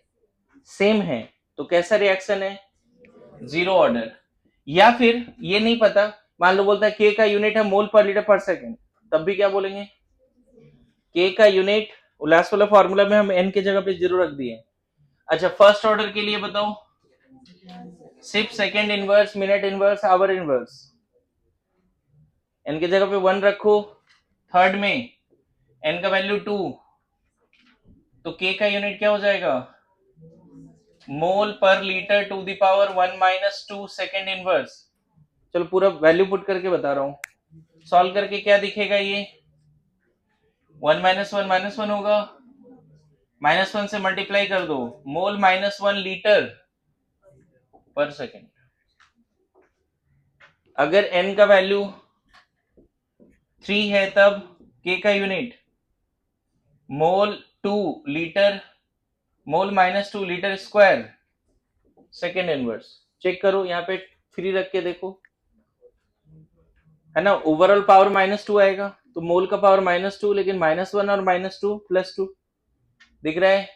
same है तो कैसा रिएक्शन है, जीरो ऑर्डर। या फिर ये नहीं पता, मान लो बोलता है के का यूनिट है मोल पर लीटर पर सेकंड, तब भी क्या बोलेंगे, के का यूनिट लास्ट वाला फॉर्मूला में हम n की जगह पे 0 रख दिए। अच्छा, फर्स्ट ऑर्डर के लिए बताओ, सिर्फ second inverse, minute inverse, hour inverse, n की जगह पे 1 रखो। थर्ड में n का वैल्यू 2, तो k का यूनिट क्या हो जाएगा? मोल पर litre to the power 1 minus 2 second inverse. चलो पूरा वैल्यू पुट करके बता रहा हूं। सॉल्व करके क्या दिखेगा? ये 1 माइनस वन होगा, -1 से मल्टीप्लाई कर दो, मोल -1 लीटर पर सेकेंड। अगर n का वैल्यू 3 है तब k का unit mole 2 litre, mole -2 litre square second inverse. Check करो यहाँ पे 3 रख के देखो, है ना। ओवरऑल पावर -2 आएगा, तो मोल का पावर -2, लेकिन -1 और -2 +2 दिख रहा है।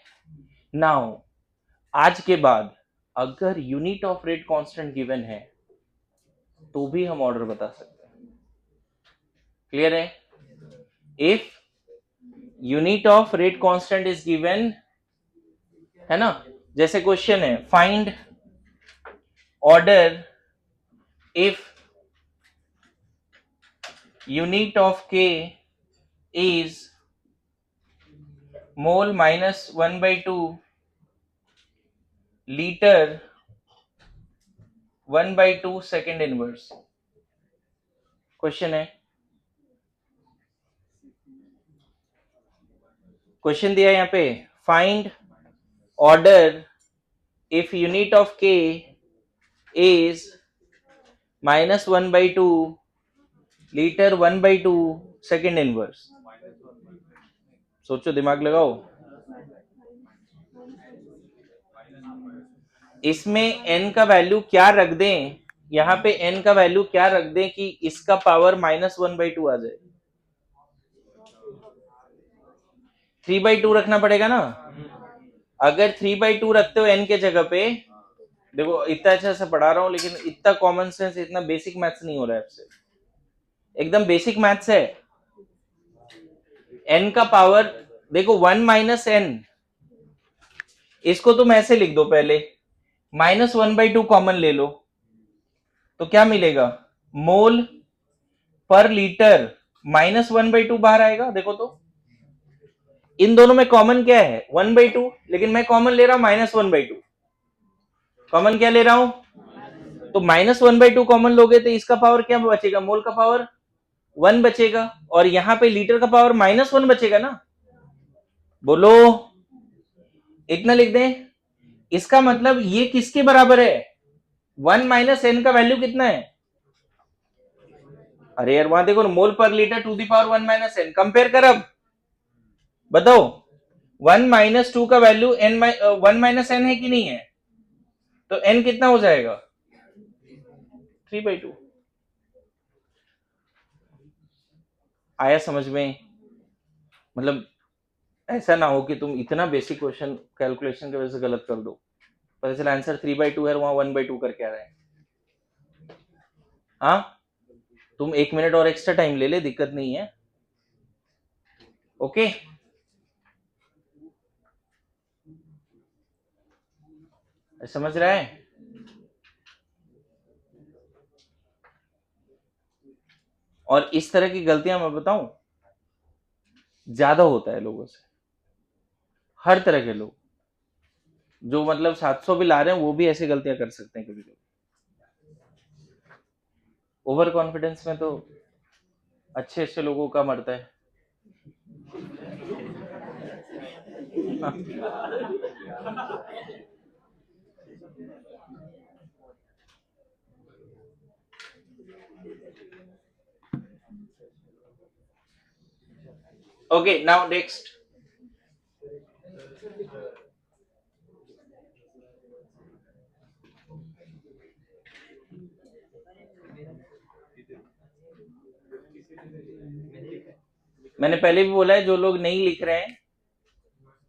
नाउ आज के बाद अगर unit of rate constant given है तो भी हम ऑर्डर बता सकते हैं। क्लियर है? If unit of rate constant is given, है ना, जैसे क्वेश्चन है, find order if unit of k is mole -1/2 litre 1/2 second inverse. Question है, क्वेश्चन दिया है यहाँ पे, find order if unit of k is -1/2 litre 1/2 second inverse. सोचो, दिमाग लगाओ। इसमें n का वैल्यू क्या रख दें, यहाँ पे n का वैल्यू क्या रख दें कि इसका पावर -1/2 आ जाए? 3/2 रखना पड़ेगा ना। अगर 3/2 रखते हो n के जगह पे, देखो इतना अच्छा से पढ़ा रहा हूं लेकिन इतना कॉमन सेंस, इतना बेसिक मैथ्स नहीं हो रहा है आपसे, एकदम बेसिक मैथ्स है। n का पावर देखो 1 माइनस n, इसको तुम ऐसे लिख दो, पहले -1/2 कॉमन ले लो, तो क्या मिलेगा? मोल पर लीटर -1/2 बाहर आएगा। देखो तो इन दोनों में कॉमन क्या है? 1/2, लेकिन मैं कॉमन ले रहा हूं -1/2। कॉमन क्या ले रहा हूं? तो -1/2 कॉमन लोगे तो इसका पावर क्या बचेगा? मोल का पावर 1 बचेगा, और यहां पे लीटर का पावर -1 बचेगा ना। बोलो, इतना लिख दें। इसका मतलब ये किसके बराबर है? 1 माइनस n का वैल्यू कितना है? अरे यार वहां देखो, मोल पर litre to the power 1 minus n, compare कर। अब बताओ, 1 माइनस 2 का वैल्यू 1 माइनस n है कि नहीं है? तो n कितना हो जाएगा? 3/2। आया समझ में? मतलब ऐसा ना हो कि तुम इतना बेसिक क्वेश्चन कैलकुलेशन की वजह से गलत कर दो, पता चला आंसर 3/2 है, वहां 1/2 करके आ रहा है। हाँ, तुम 1 मिनट और एक्स्ट्रा टाइम ले ले, दिक्कत नहीं है। ओके, समझ रहा है? और इस तरह की गलतियां मैं बताऊं ज्यादा होता है लोगों से। हर तरह के लोग जो मतलब 700 भी ला रहे हैं वो भी ऐसी गलतियां कर सकते हैं कभी कभी। ओवर कॉन्फिडेंस में तो अच्छे अच्छे लोगों का मरता है। Okay, now next. मैंने पहले भी बोला है, जो लोग नहीं लिख रहे हैं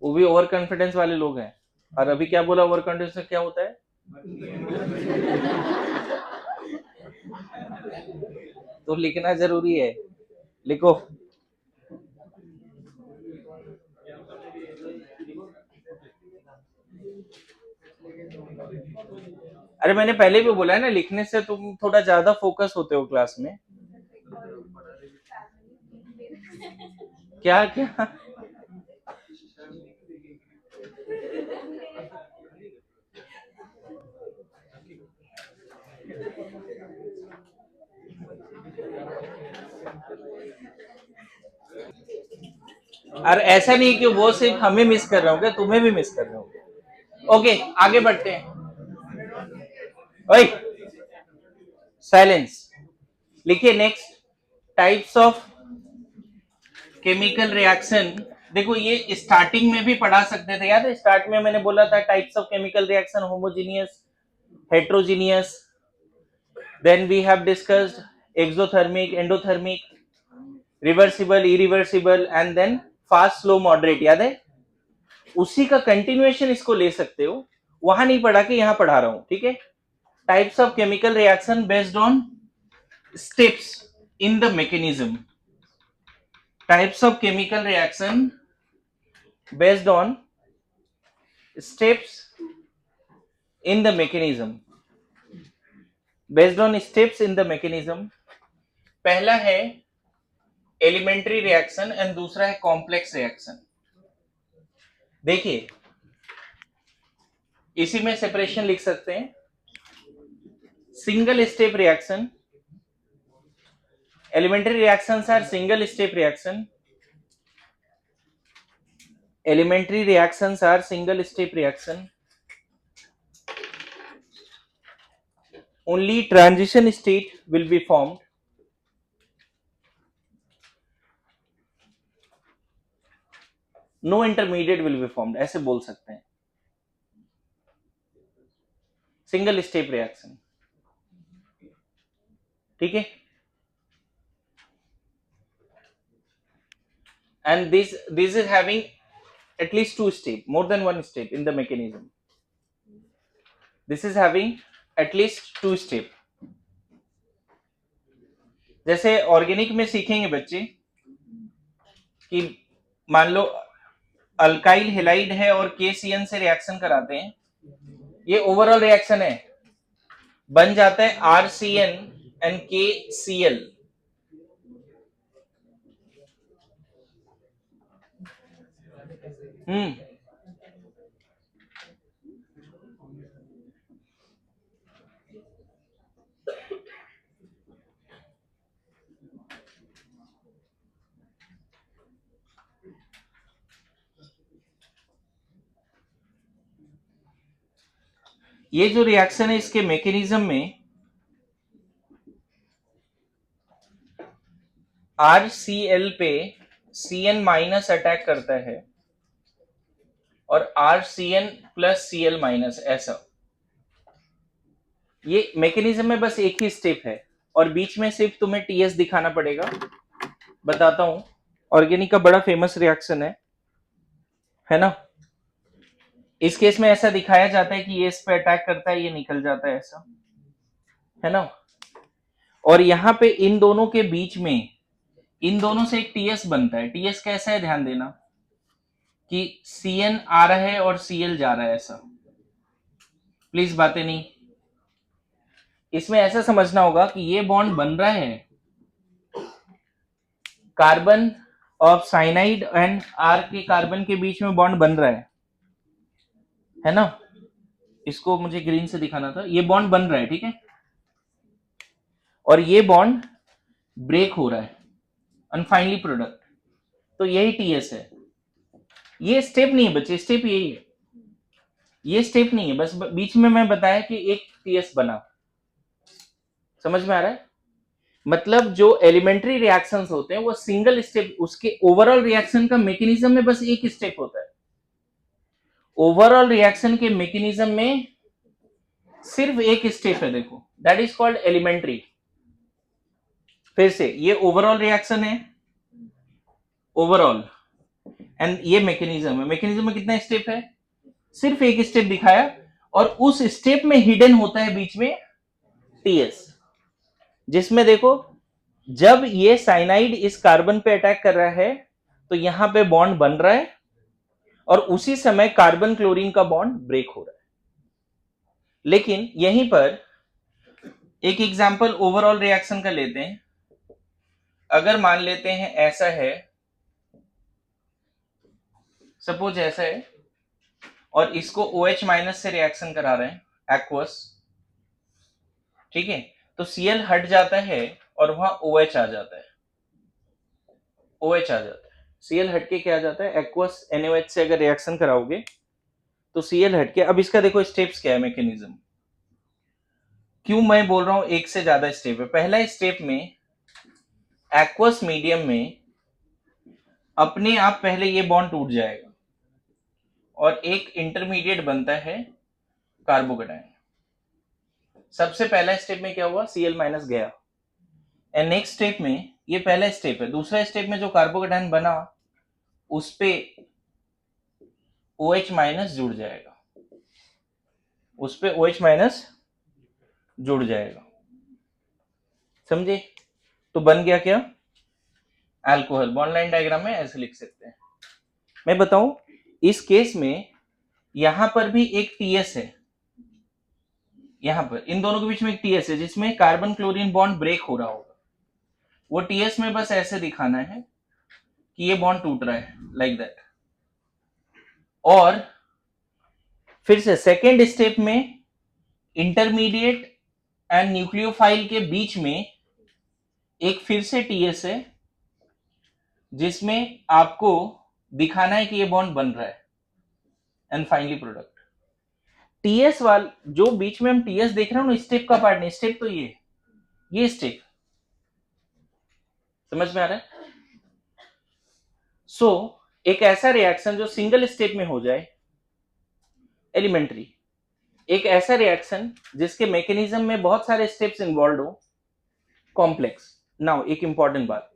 वो भी ओवर कॉन्फिडेंस वाले लोग हैं। और अभी क्या बोला, ओवर कॉन्फिडेंस में क्या होता है? तो लिखना जरूरी है, लिखो। अरे मैंने पहले भी बोला है ना, लिखने से तुम थोड़ा ज्यादा फोकस होते हो क्लास में। क्या क्या? और ऐसा नहीं कि वो सिर्फ हमें मिस कर रहे होंगे, तुम्हें भी मिस कर रहे होंगे। ओके, आगे बढ़ते हैं। ओए, साइलेंस। लिखिए next, types of chemical reaction. देखो ये स्टार्टिंग में भी पढ़ा सकते थे, याद है स्टार्ट में मैंने बोला था types of chemical reaction, homogeneous, heterogeneous, then we have discussed exothermic, endothermic, reversible, irreversible, and then fast, slow, moderate. याद है? उसी का कंटिन्यूएशन इसको ले सकते हो, वहां नहीं पढ़ा के यहां पढ़ा रहा हूं, ठीक है? Types of chemical reaction based on steps in the mechanism. Types of chemical reaction based on steps in the mechanism, based on steps in the mechanism। पहला है एलिमेंट्री रिएक्शन एंड दूसरा है कॉम्प्लेक्स रिएक्शन। देखिए इसी में separation लिख सकते हैं, single step reaction, elementary reactions are single step reaction, elementary reactions are single step reaction, only transition state will be formed, no intermediate will be formed, ऐसे बोल सकते हैं। सिंगल स्टेप रिएक्शन, ठीक है? and this is having at least two step, more than one step in the mechanism, this is having at least two step। जैसे organic में सीखेंगे बच्चे कि मान लो अल्काइल हेलाइड है और KCN से रिएक्शन कराते हैं, ये ओवरऑल रिएक्शन है, बन जाता है RCN एंड KCl। ये जो रिएक्शन है इसके मैकेनिज्म में RCl पे Cn माइनस अटैक करता है और RCN प्लस Cl माइनस, ऐसा। ये मैकेनिज्म में बस एक ही स्टेप है और बीच में सिर्फ तुम्हें TS दिखाना पड़ेगा। बताता हूं, ऑर्गेनिक का बड़ा फेमस रिएक्शन है ना? इस केस में ऐसा दिखाया जाता है कि ये इस पे अटैक करता है, ये निकल जाता है, ऐसा है ना? और यहां पे इन दोनों के बीच में, इन दोनों से एक TS बनता है। TS कैसा है ध्यान देना कि Cn आ रहा है और Cl जा रहा है, ऐसा। प्लीज बातें नहीं, इसमें ऐसा समझना होगा कि ये बॉन्ड बन रहा है carbon of cyanide and R के कार्बन के बीच में बॉन्ड बन रहा है ना? इसको मुझे ग्रीन से दिखाना था, ये बॉन्ड बन रहा है, ठीक है? और ये बॉन्ड ब्रेक हो रहा है, एंड फाइनली प्रोडक्ट, तो यही TS है। ये स्टेप नहीं है बच्चे, स्टेप यही है, ये स्टेप नहीं है, बस बीच में मैं बताया कि एक TS बना। समझ में आ रहा है? मतलब जो एलिमेंट्री रिएक्शंस होते हैं वो सिंगल स्टेप, उसके ओवरऑल रिएक्शन का मैकेनिज्म में बस एक स्टेप होता है। ओवरऑल रिएक्शन के मैकेनिज्म में सिर्फ एक स्टेप है, देखो, दैट इज कॉल्ड एलिमेंट्री। फिर से, ये ओवरऑल रिएक्शन है, ओवरऑल, एंड ये मैकेनिज्म है। मैकेनिज्म में कितना स्टेप है? सिर्फ एक स्टेप दिखाया, और उस स्टेप में हिडन होता है बीच में TS, जिसमें देखो जब ये साइनाइड इस कार्बन पे अटैक कर रहा है तो यहां पे बॉन्ड बन रहा है और उसी समय कार्बन क्लोरीन का बॉन्ड ब्रेक हो रहा है। लेकिन यहीं पर एक एग्जांपल ओवरऑल रिएक्शन का लेते हैं। अगर मान लेते हैं ऐसा है, सपोज ऐसा है, और इसको OH माइनस से रिएक्शन करा रहे हैं एक्वस, ठीक है, तो Cl हट जाता है और वहां OH आ जाता है। OH आ जाता है, Cl हट के क्या आ जाता है, एक्वस NaOH से अगर रिएक्शन कराओगे तो Cl हट के, अब इसका देखो स्टेप्स क्या है, मैकेनिज्म। क्यों मैं बोल रहा हूं एक से ज्यादा स्टेप है? पहला स्टेप में एक्वस मीडियम में अपने आप पहले ये बॉन्ड टूट जाएगा और एक इंटरमीडिएट बनता है कार्बोकेटाइन। सबसे पहला स्टेप में क्या हुआ, Cl माइनस गया, एंड नेक्स्ट स्टेप में, ये पहला स्टेप है, दूसरा स्टेप में जो कार्बोकेटाइन बना उस पे OH माइनस जुड़ जाएगा, उस पे OH माइनस जुड़ जाएगा, समझे? तो बन गया क्या, अल्कोहल। बॉन्ड लाइन डायग्राम में ऐसे लिख सकते हैं। मैं बताऊं, इस केस में यहां पर भी एक TS है, यहां पर इन दोनों के बीच में एक TS है जिसमें कार्बन क्लोरीन बॉन्ड ब्रेक हो रहा होगा। वो TS में बस ऐसे दिखाना है कि ये बॉन्ड टूट रहा है, लाइक दैट। और फिर से सेकेंड स्टेप में इंटरमीडिएट एंड न्यूक्लियोफाइल के बीच में एक फिर से TS है जिसमें आपको दिखाना है कि ये बॉन्ड बन रहा है, एंड फाइनली प्रोडक्ट। TS वाल जो बीच में हम TS देख रहे हो ना, स्टेप का पार्ट नहीं, स्टेप तो ये स्टेप समझ में आ रहा है? सो एक ऐसा रिएक्शन जो सिंगल स्टेप में हो जाए, एलिमेंट्री, एक ऐसा रिएक्शन जिसके मैकेनिज्म में बहुत सारे स्टेप्स इन्वॉल्व हो, कॉम्प्लेक्स। नाउ एक इंपॉर्टेंट बात,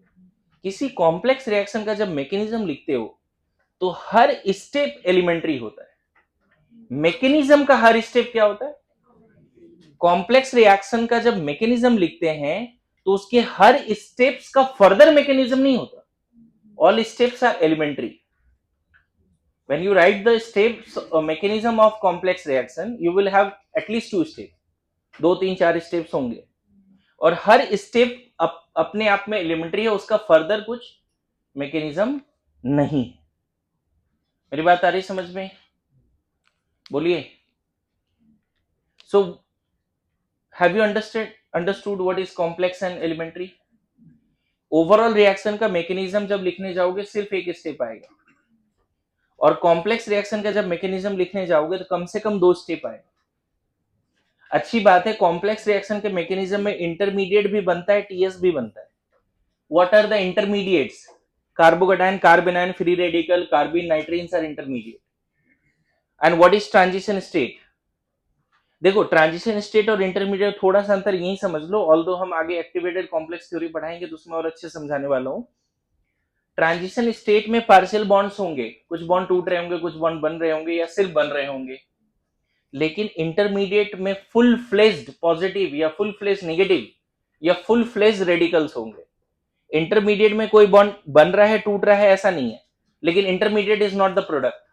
किसी कॉम्प्लेक्स रिएक्शन का जब मैकेनिज्म लिखते हो तो हर स्टेप एलिमेंट्री होता है। मैकेनिज्म का हर स्टेप क्या होता है, कॉम्प्लेक्स रिएक्शन का जब मैकेनिज्म लिखते हैं तो उसके हर स्टेप्स का फर्दर मैकेनिज्म नहीं होता, all steps are elementary. When you write the steps mechanism of complex reaction, you will have at least 2 steps, 2 3 4 steps होंगे, और हर स्टेप अपने आप में एलिमेंट्री है, उसका फर्दर कुछ मैकेनिज्म नहीं। मेरी बात आ रही समझ में? बोलिए। So have you understood what is complex and elementary? Overall reaction का मैकेनिज्म जब लिखने जाओगे सिर्फ एक स्टेप आएगा, और कॉम्प्लेक्स रिएक्शन का जब मैकेनिज्म लिखने जाओगे तो कम से कम 2 स्टेप आएगा। अच्छी बात है, कॉम्प्लेक्स रिएक्शन के मैकेनिज्म में इंटरमीडिएट भी बनता है, TS भी बनता है। What are the intermediates? Carbocation, carbanion, free radical, carbene, nitrenes are intermediate. And what is transition state? देखो, ट्रांजिशन स्टेट और इंटरमीडिएट थोड़ा सा अंतर यही समझ लो, ऑल्दो हम आगे एक्टिवेटेड कॉम्प्लेक्स थ्योरी पढ़ाएंगे तो उसमें और अच्छे समझाने वाला हूं। ट्रांजिशन स्टेट में पार्शियल बॉन्ड्स होंगे, कुछ बॉन्ड टूट रहे होंगे, कुछ बॉन्ड बन रहे होंगे या सिर्फ बन रहे होंगे। लेकिन इंटरमीडिएट में फुल फ्लेज्ड पॉजिटिव या फुल फ्लेज नेगेटिव या फुल फ्लेज रेडिकल्स होंगे। इंटरमीडिएट में कोई बॉन्ड बन रहा है, टूट रहा है, ऐसा नहीं है, लेकिन intermediate is not the product.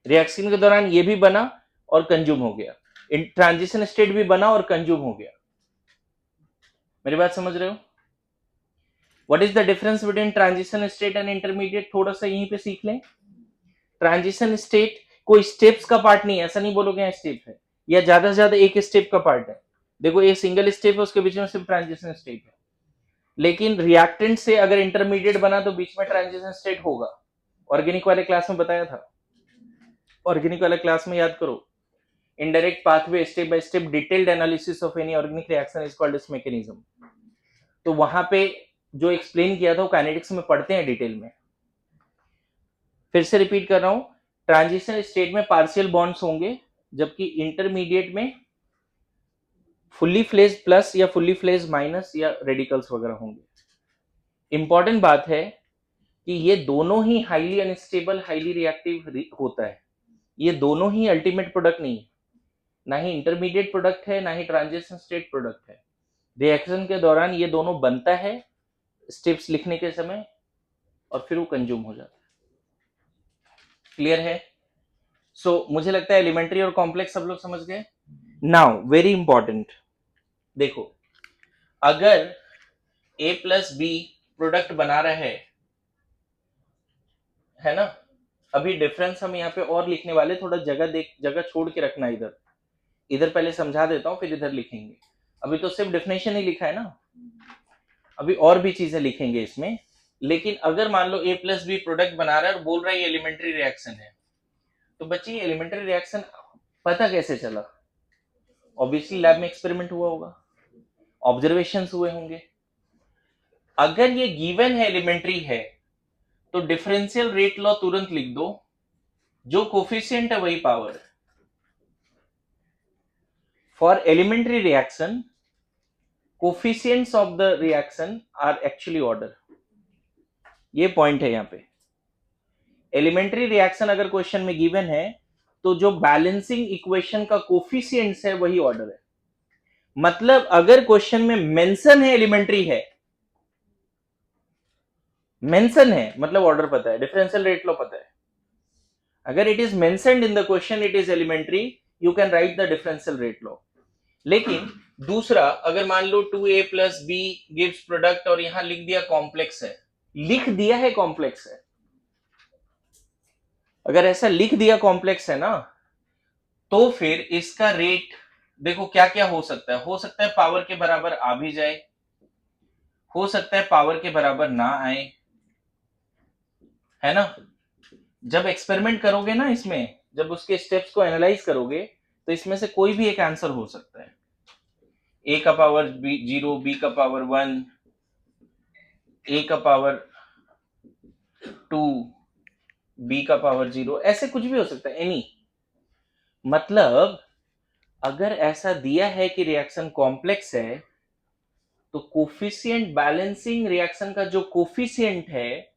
Reaction के दौरान ये भी बना और कंज्यूम हो गया, ट्रांजिशन स्टेट भी बना और कंज्यूम हो गया। मेरी बात समझ रहे हो? What is the difference between transition state and intermediate? थोड़ा सा यहीं पे सीख लें। ट्रांजिशन स्टेट कोई स्टेप्स का पार्ट नहीं है, ऐसा नहीं बोलोगे स्टेप है, या ज्यादा से ज्यादा एक स्टेप का पार्ट है। देखो, ये सिंगल स्टेप है, उसके बीच में सिर्फ ट्रांजिशन स्टेट है। लेकिन रिएक्टेंट से अगर इंटरमीडिएट बना तो बीच में ट्रांजिशन स्टेट होगा। ऑर्गेनिक वाले क्लास में बताया था, ऑर्गेनिक वाले क्लास में याद करो, indirect pathway step by step detailed analysis of any organic reaction is called this mechanism. तो वहां पे जो एक्सप्लेन किया था वो काइनेटिक्स में पढ़ते हैं डिटेल में। फिर से रिपीट कर रहा हूं, ट्रांजिशन स्टेट में पार्शियल बॉन्ड्स होंगे, जबकि इंटरमीडिएट में फुल्ली फ्लेज प्लस या फुल्ली फ्लेज माइनस या रेडिकल्स वगैरह होंगे। इंपॉर्टेंट बात है कि ये दोनों ही हाईली अनस्टेबल, हाईली रिएक्टिव होता है। ये दोनों ही अल्टीमेट प्रोडक्ट नहीं है, ना ही इंटरमीडिएट प्रोडक्ट है, ना ही ट्रांजिशन स्टेट प्रोडक्ट है। रिएक्शन के दौरान ये दोनों बनता है स्टेप्स लिखने के समय, और फिर वो कंज्यूम हो जाता है। क्लियर है? सो मुझे लगता है एलिमेंट्री और कॉम्प्लेक्स सब लोग समझ गए। नाउ वेरी इंपॉर्टेंट, देखो अगर A प्लस बी प्रोडक्ट बना रहे है ना, अभी डिफरेंस हम यहाँ पे और लिखने वाले, थोड़ा जगह छोड़ के रखना, इधर इधर पहले समझा देता हूँ फिर इधर लिखेंगे। अभी तो सिर्फ डेफिनेशन ही लिखा है ना, अभी और भी चीजें लिखेंगे इसमें। लेकिन अगर मान लो A प्लस बी प्रोडक्ट बना रहा है और बोल रहा है ये एलिमेंट्री रिएक्शन है, तो बच्चे ये एलिमेंट्री रिएक्शन पता कैसे चला? ऑब्वियसली लैब में एक्सपेरिमेंट हुआ होगा, ऑब्जर्वेशंस हुए होंगे। अगर ये गिवन है एलिमेंट्री है तो डिफरेंशियल रेट लॉ तुरंत लिख दो, जो कोफिशिएंट है वही power. For elementary reaction coefficients of the reaction are actually order, ये पॉइंट है यहाँ पे। एलिमेंट्री रिएक्शन अगर क्वेश्चन में गिवन है तो जो बैलेंसिंग इक्वेशन का कोफिशिएंट्स है वही ऑर्डर है। मतलब अगर क्वेश्चन में मेंशन है एलिमेंट्री है, मेंशन है मतलब ऑर्डर पता है, डिफरेंशियल रेट लॉ पता है। अगर it is mentioned in the question it is elementary, you can write the differential rate law. लेकिन दूसरा, अगर मान लो 2a plus B gives product और यहां लिख दिया कॉम्प्लेक्स है, लिख दिया है कॉम्प्लेक्स है, अगर ऐसा लिख दिया कॉम्प्लेक्स है ना, तो फिर इसका रेट देखो क्या क्या हो सकता है। हो सकता है पावर के बराबर आ भी जाए, हो सकता है पावर के बराबर ना आए, है ना। जब एक्सपेरिमेंट करोगे ना इसमें, जब उसके स्टेप्स को एनालाइज करोगे तो इसमें से कोई भी एक आंसर हो सकता है। ए का पावर 0, बी का पावर 1, ए का पावर 2, बी का पावर 0, ऐसे कुछ भी हो सकता है, एनी। मतलब अगर ऐसा दिया है कि रिएक्शन कॉम्प्लेक्स है तो कोफिशिएंट बैलेंसिंग रिएक्शन का जो कोफिशिएंट है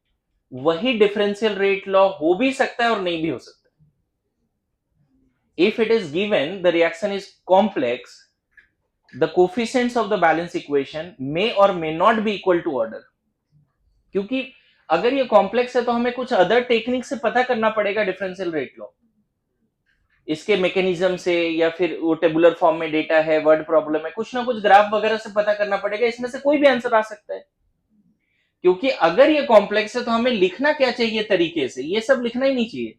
वही डिफरेंशियल रेट लॉ हो भी सकता है और नहीं भी हो सकता। If it is given the reaction is complex, the coefficients of the balance equation may or may not be equal to order। क्योंकि अगर ये कॉम्प्लेक्स है तो हमें कुछ अदर टेक्निक से पता करना पड़ेगा डिफरेंशियल रेट लॉ, इसके मैकेनिज्म से, या फिर वो टेबुलर फॉर्म में डेटा है, वर्ड प्रॉब्लम है, कुछ ना कुछ ग्राफ वगैरह से पता करना पड़ेगा। इसमें से कोई भी आंसर आ सकता है, क्योंकि अगर ये कॉम्प्लेक्स है तो हमें लिखना क्या चाहिए तरीके से, ये सब लिखना ही नहीं चाहिए।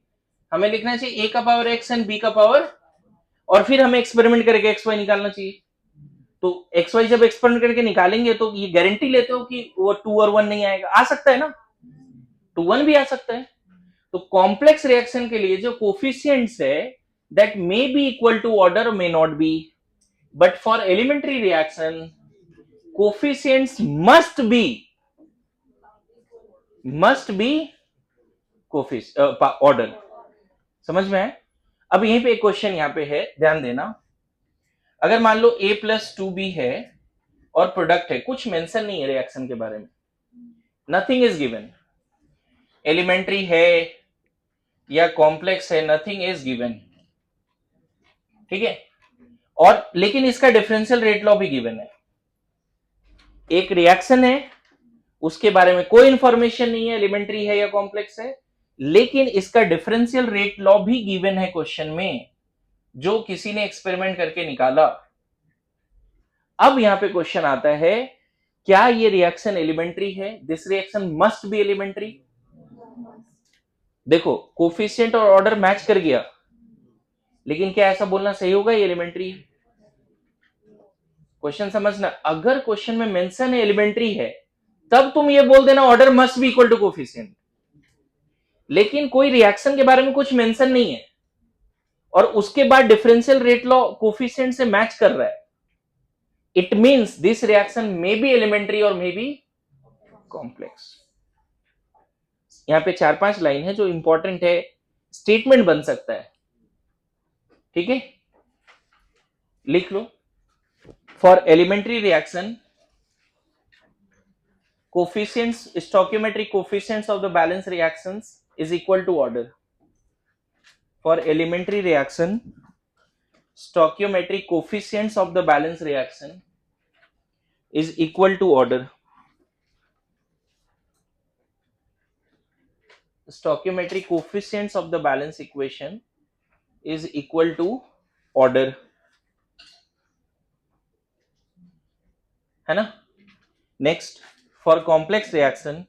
हमें लिखना चाहिए ए का पावर एक्स एंड बी का पावर, और फिर हमें एक्सपेरिमेंट करके एक्स वाई निकालना चाहिए। तो एक्स वाई जब एक्सपेरिमेंट करके निकालेंगे तो ये गारंटी लेते हो कि वो 2 और 1 नहीं आएगा? आ सकता है ना, 2 1 भी आ सकता है। तो कॉम्प्लेक्स रिएक्शन के लिए जो कोफिशिएंट्स है that may be equal to order, may not be, but for elementary reaction coefficients must be order. समझ में है? अब यहीं पे एक क्वेश्चन यहां पे है, ध्यान देना। अगर मान लो a प्लस 2b है और प्रोडक्ट है, कुछ मेंशन नहीं है रिएक्शन के बारे में, नथिंग इज गिवन, एलिमेंट्री है या कॉम्प्लेक्स है, नथिंग इज गिवन, ठीक है। और लेकिन इसका डिफरेंशियल रेट लॉ भी गिवन है। एक रिएक्शन है, उसके बारे में कोई इंफॉर्मेशन नहीं है, एलिमेंट्री है या कॉम्प्लेक्स है, लेकिन इसका डिफरेंशियल रेट लॉ भी गिवन है क्वेश्चन में, जो किसी ने एक्सपेरिमेंट करके निकाला। अब यहां पे क्वेश्चन आता है, क्या ये रिएक्शन एलिमेंट्री है? This reaction must be elementary. देखो कोफिशिएंट और ऑर्डर मैच कर गया, लेकिन क्या ऐसा बोलना सही होगा ये एलिमेंट्री है? क्वेश्चन समझना, अगर क्वेश्चन में मेंशन है एलिमेंट्री है तब तुम ये बोल देना order must be equal to coefficient. लेकिन कोई रिएक्शन के बारे में कुछ मेंशन नहीं है और उसके बाद डिफरेंशियल रेट लॉ कोफिशिएंट से मैच कर रहा है, it means this reaction may be elementary और मे बी कॉम्प्लेक्स। यहां पे 4-5 लाइन है जो इंपॉर्टेंट है, स्टेटमेंट बन सकता है, ठीक है, लिख लो। For elementary reaction coefficients, stoichiometric coefficients of the balance reactions is equal to order। For elementary reaction stoichiometric coefficients of the balance reaction is equal to order। Stoichiometric coefficients of the balance equation is equal to order। है ना. Next, for complex reaction,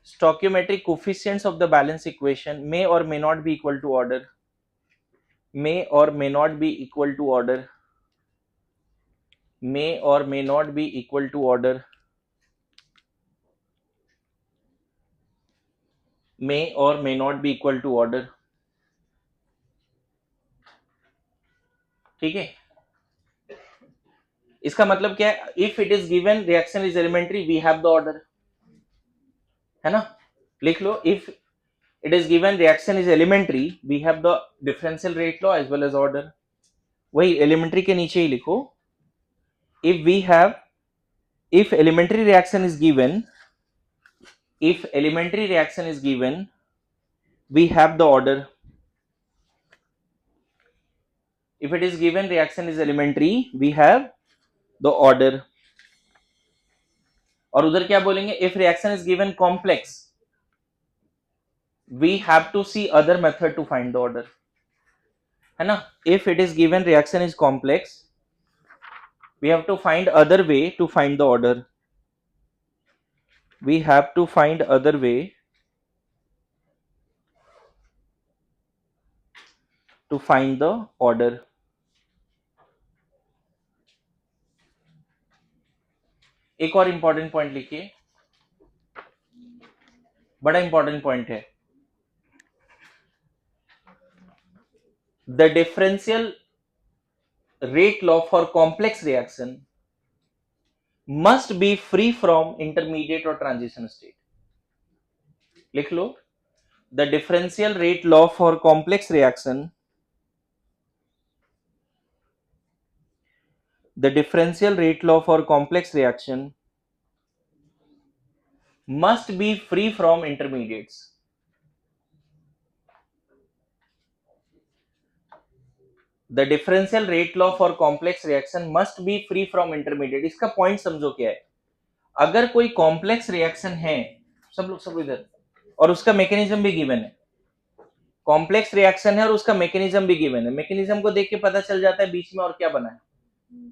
stoichiometric coefficients of the balance equation may or may not be equal to order, may or may not be equal to order, may or may not be equal to order, may or may not be equal to order. ठीक है. इसका मतलब क्या है? If it is given reaction is elementary, we have the order, है ना. लिख लो, if it is given reaction is elementary, we have the differential rate law as well as order. वही elementary के नीचे ही लिखो, if we have, if elementary reaction is given, if elementary reaction is given, we have the order. If it is given reaction is elementary, we have the order. और उधर क्या बोलेंगे? if reaction is given complex, we have to see other method to find the order, है ना. if it is given reaction is complex, we have to find other way to find the order. We have to find other way to find the order. एक और important point लिखिए, बड़ा important point है. The differential rate law for complex reaction must be free from intermediate और transition state. लिख लो, the differential rate law for complex reaction, the differential rate law for complex reaction must be free from intermediates. The differential rate law for complex reaction must be free from intermediate. इसका point समझो क्या है. अगर कोई complex reaction है, सब इधर, और उसका मैकेनिज्म भी गिवन है, कॉम्प्लेक्स रिएक्शन है और उसका मैकेनिज्म भी गिवन है, मैकेनिज्म को देख के पता चल जाता है बीच में और क्या बना है,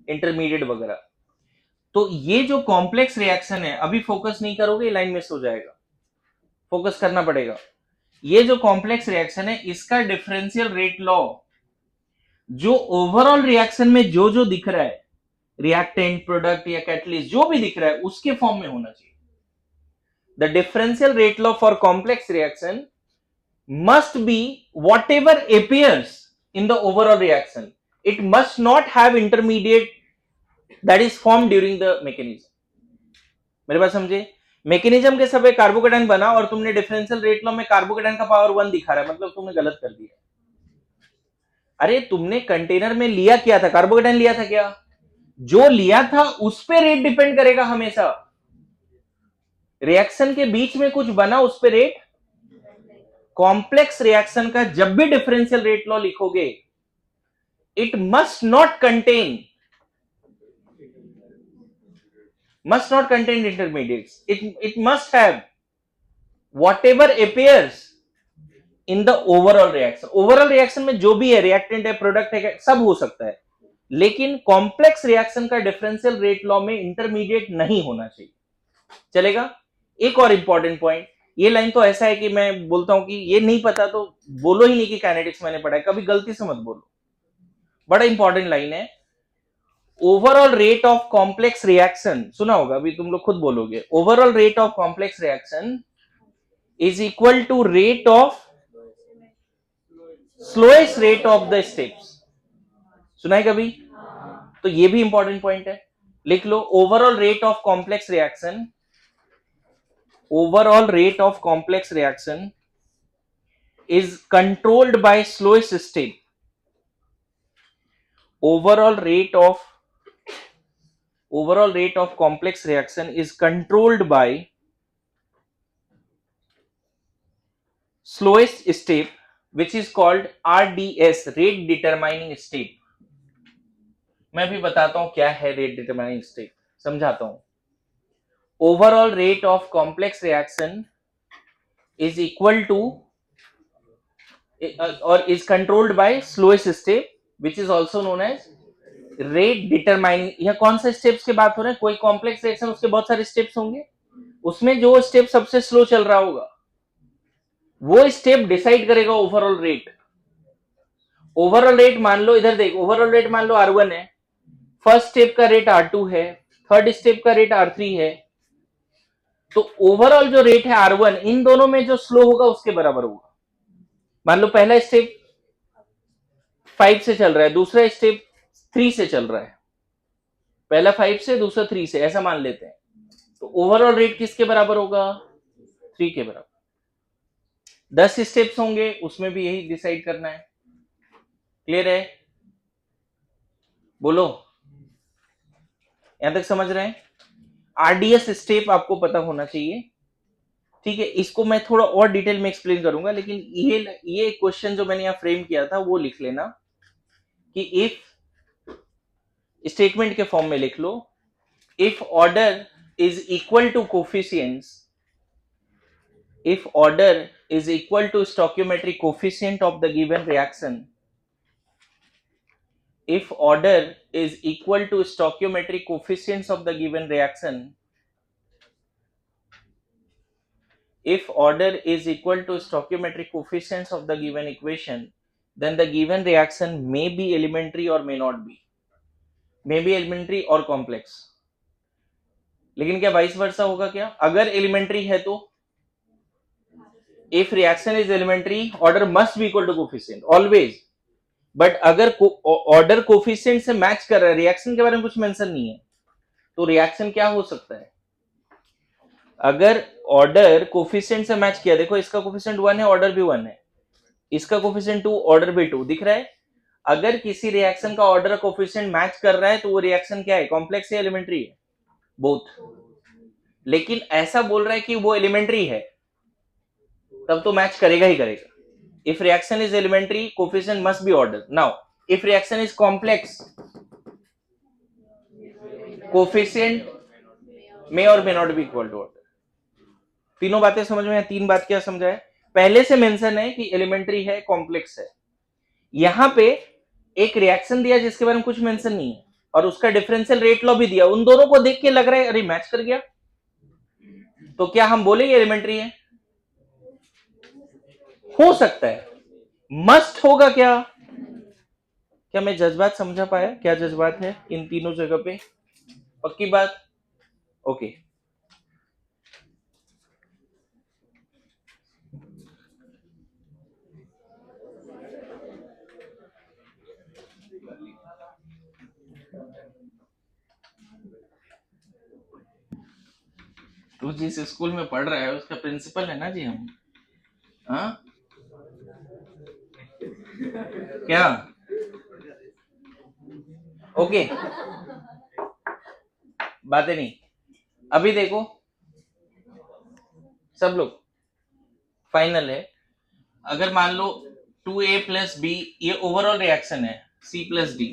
इंटरमीडिएट वगैरह. तो ये जो कॉम्प्लेक्स रिएक्शन है, अभी फोकस नहीं करोगे लाइन मिस हो जाएगा, फोकस करना पड़ेगा. ये जो कॉम्प्लेक्स रिएक्शन है, इसका डिफरेंशियल रेट लॉ जो ओवरऑल रिएक्शन में जो दिख रहा है, रिएक्टेंट, प्रोडक्ट या कैटलिस्ट जो भी दिख रहा है, उसके फॉर्म में होना चाहिए. The differential rate law for complex reaction must be what ever appears in the overall reaction. It must not have intermediate that is formed during the mechanism. मेरे बात समझे. मैकेनिज्म के सब कार्बोकेटाइन बना और तुमने डिफरेंशियल रेट लॉ में carbocation का पावर 1 दिखा रहा है, मतलब तुमने गलत कर दिया. अरे तुमने कंटेनर में लिया क्या था? कार्बोकेटाइन लिया था क्या? जो लिया था उस पे रेट डिपेंड करेगा हमेशा. रिएक्शन के बीच में कुछ बना, उस पे रेट. कॉम्प्लेक्स रिएक्शन का जब भी डिफरेंशियल रेट लॉ लिखोगे, it must not contain intermediates. It must have whatever appears in the overall reaction. overall reaction में जो भी है, रिएक्टेंट है, प्रोडक्ट है, सब हो सकता है, लेकिन कॉम्प्लेक्स रिएक्शन का डिफरेंशियल रेट लॉ में इंटरमीडिएट नहीं होना चाहिए. चलेगा. एक और इंपॉर्टेंट पॉइंट, ये लाइन तो ऐसा है कि मैं बोलता हूं कि ये नहीं पता तो बोलो ही नहीं कि काइनेटिक्स मैंने पढ़ा है, कभी गलती से मत बोलो. बड़ा इंपॉर्टेंट लाइन है. Overall rate of complex reaction, सुना होगा, अभी तुम लोग खुद बोलोगे. Overall rate of complex reaction is equal to rate of slowest rate of the steps. सुना है कभी? तो ये भी इंपॉर्टेंट पॉइंट है, लिख लो. Overall rate of complex reaction, overall rate of complex reaction is controlled by slowest step. overall rate of complex reaction is controlled by slowest step, which is called RDS, rate determining step. मैं भी बताता हूं क्या है rate determining step, समझाता हूं. overall rate of complex reaction is equal to or is controlled by slowest step, which is also known as rate determining. यह कौन सा स्टेप्स की बात हो रहे हैं? कोई कॉम्प्लेक्स रिएक्शन, उसके बहुत सारे स्टेप्स होंगे, उसमें जो स्टेप सबसे स्लो चल रहा होगा वो स्टेप डिसाइड करेगा ओवरऑल रेट। ओवरऑल रेट मान लो, इधर देख, ओवरऑल रेट मान लो R1 है, फर्स्ट स्टेप का रेट R2 है, थर्ड स्टेप का रेट R3 है, तो ओवरऑल जो रेट है R1 इन दोनों में जो स्लो होगा उसके बराबर होगा। मान लो पहला स्टेप 5 से चल रहा है, दूसरा स्टेप 3 से चल रहा है, पहला 5 से दूसरा 3 से, ऐसा मान लेते हैं, तो ओवरऑल रेट किसके बराबर होगा? 3 के बराबर। 10 स्टेप्स होंगे, उसमें भी यही डिसाइड करना है। क्लियर है? बोलो, यहां तक समझ रहे हैं? आरडीएस स्टेप आपको पता होना चाहिए, ठीक है। इसको मैं थोड़ा और डिटेल में एक्सप्लेन करूंगा, लेकिन ये क्वेश्चन जो मैंने यहां फ्रेम किया था वो लिख लेना कि इफ, स्टेटमेंट के फॉर्म में लिख लो, if order is equal to coefficients, if order is equal to stoichiometric coefficient of the given reaction, if order is equal to stoichiometric coefficients of the given reaction, if order is equal to stoichiometric coefficients of the given equation, then the given reaction may be elementary or may not be, may be elementary or complex। लेकिन क्या vice versa होगा? क्या अगर elementary है तो if reaction is elementary, order must be equal to coefficient always, but अगर order coefficient से match कर रहा है, रिएक्शन के बारे में कुछ मेंशन नहीं है, तो रिएक्शन क्या हो सकता है? अगर ऑर्डर कोफिशिएंट से मैच किया, देखो इसका कोफिशिएंट 1 है, ऑर्डर भी 1 है, इसका कोफिशिएंट 2, ऑर्डर भी 2 दिख रहा है। अगर किसी रिएक्शन का ऑर्डर कोफिशिएंट मैच कर रहा है तो वो रिएक्शन क्या है? कॉम्प्लेक्स है, एलिमेंट्री है? बोथ। लेकिन ऐसा बोल रहा है कि वो एलिमेंट्री है, तब तो मैच करेगा ही करेगा। If reaction is elementary, coefficient must be ordered. Now, if reaction is complex, coefficient may or may not be equal to order. तीनों बातें समझ में? तीन बात क्या समझा है? पहले से मेंशन है कि एलिमेंट्री है, कॉम्प्लेक्स है। यहां पे एक रिएक्शन दिया जिसके बारे में कुछ मेंशन नहीं है, और उसका डिफरेंशियल रेट लॉ भी दिया, उन दोनों को देख के लग रहा है अरे मैच कर गया, तो क्या हम बोलेंगे एलिमेंट्री है? हो सकता है, मस्ट होगा क्या? क्या मैं जज्बात समझा पाया? क्या जज्बात है इन तीनों जगह पे? पक्की बात? ओके। तू जिस स्कूल में पढ़ रहा है उसका प्रिंसिपल है ना जी हम। हाँ क्या? ओके, बातें नहीं। अभी देखो सब लोग, फाइनल है। अगर मान लो 2a प्लस बी, ये ओवरऑल रिएक्शन है, c प्लस डी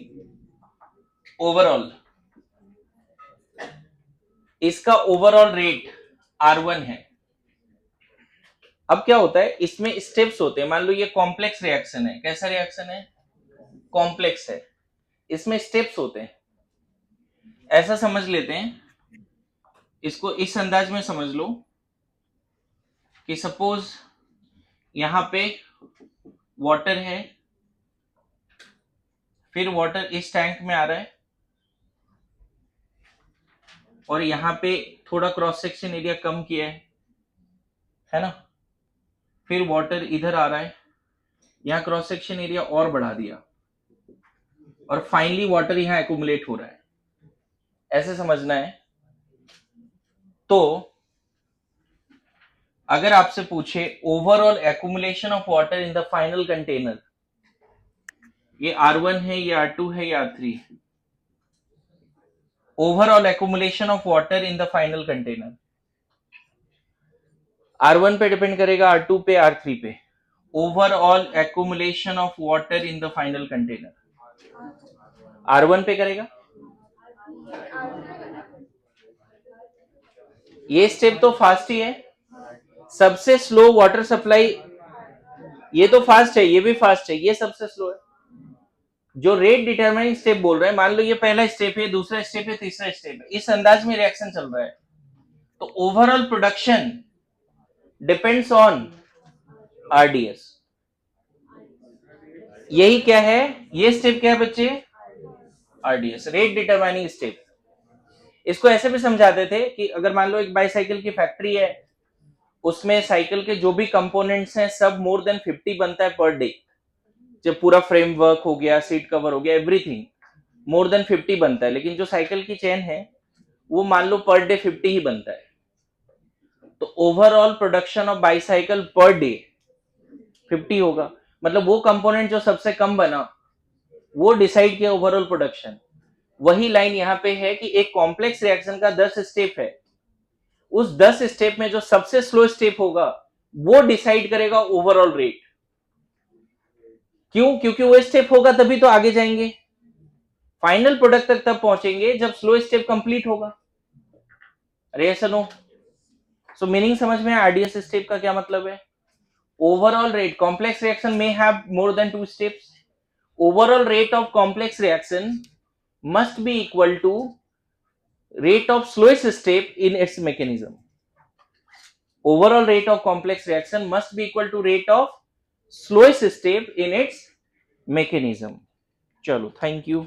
ओवरऑल, इसका ओवरऑल रेट R1 है। अब क्या होता है, इसमें स्टेप्स होते हैं। मान लो ये कॉम्प्लेक्स रिएक्शन है, कैसा रिएक्शन है? कॉम्प्लेक्स है, इसमें स्टेप्स होते हैं। ऐसा समझ लेते हैं इसको, इस अंदाज में समझ लो कि सपोज यहां पे वाटर है, फिर वाटर इस टैंक में आ रहा है, और यहां पे थोड़ा क्रॉस सेक्शन एरिया कम किया है ना, फिर वाटर इधर आ रहा है, यहां क्रॉस सेक्शन एरिया और बढ़ा दिया, और फाइनली वाटर यहां एक्यूमुलेट हो रहा है। ऐसे समझना है। तो अगर आपसे पूछे overall accumulation of water in the final container, ये R1 है, ये R2 है, ये R3 है, overall accumulation of water in the final container R1 पे डिपेंड करेगा, R2 पे, R3 पे। Overall accumulation of water in the final container R1 पे करेगा। ये स्टेप तो फास्ट ही है, सबसे स्लो वाटर सप्लाई, ये तो फास्ट है, ये भी फास्ट है, ये सबसे स्लो है। जो रेट डिटरमाइनिंग स्टेप बोल रहे हैं, मान लो ये पहला स्टेप है, दूसरा स्टेप है, तीसरा स्टेप है, इस अंदाज में रिएक्शन चल रहा है, तो overall production depends on RDS. यही क्या है, ये स्टेप क्या है बच्चे, आरडीएस, रेट डिटरमाइनिंग स्टेप। इसको ऐसे भी समझाते थे कि अगर मान लो एक बाईसाइकिल की फैक्ट्री है, उसमें साइकिल के जो भी कंपोनेंट्स हैं सब मोर देन 50 बनता है पर डे, जब पूरा फ्रेमवर्क हो गया, सीट कवर हो गया, एवरीथिंग मोर देन 50 बनता है, लेकिन जो साइकिल की चेन है वो मान लो पर डे 50 ही बनता है, तो overall production of bicycle per day 50 होगा। मतलब वो कंपोनेंट जो सबसे कम बना वो डिसाइड किया ओवरऑल प्रोडक्शन। वही लाइन यहां पे है कि एक कॉम्प्लेक्स रिएक्शन का 10 स्टेप है, उस 10 स्टेप में जो सबसे स्लो स्टेप होगा वो डिसाइड करेगा ओवरऑल रेट। क्यों? क्योंकि वो स्टेप होगा तभी तो आगे जाएंगे, फाइनल प्रोडक्ट तक तब पहुंचेंगे जब स्लो स्टेप कंप्लीट होगा। अरे ऐसा नो, सो मीनिंग समझ में आरडीएस स्टेप का क्या मतलब है? Overall rate, complex reaction may have more than 2 steps. Overall rate of complex reaction must be equal to rate of slowest step in its mechanism. Overall rate of complex reaction must be equal to rate of slowest step in its mechanism. चलो, thank you.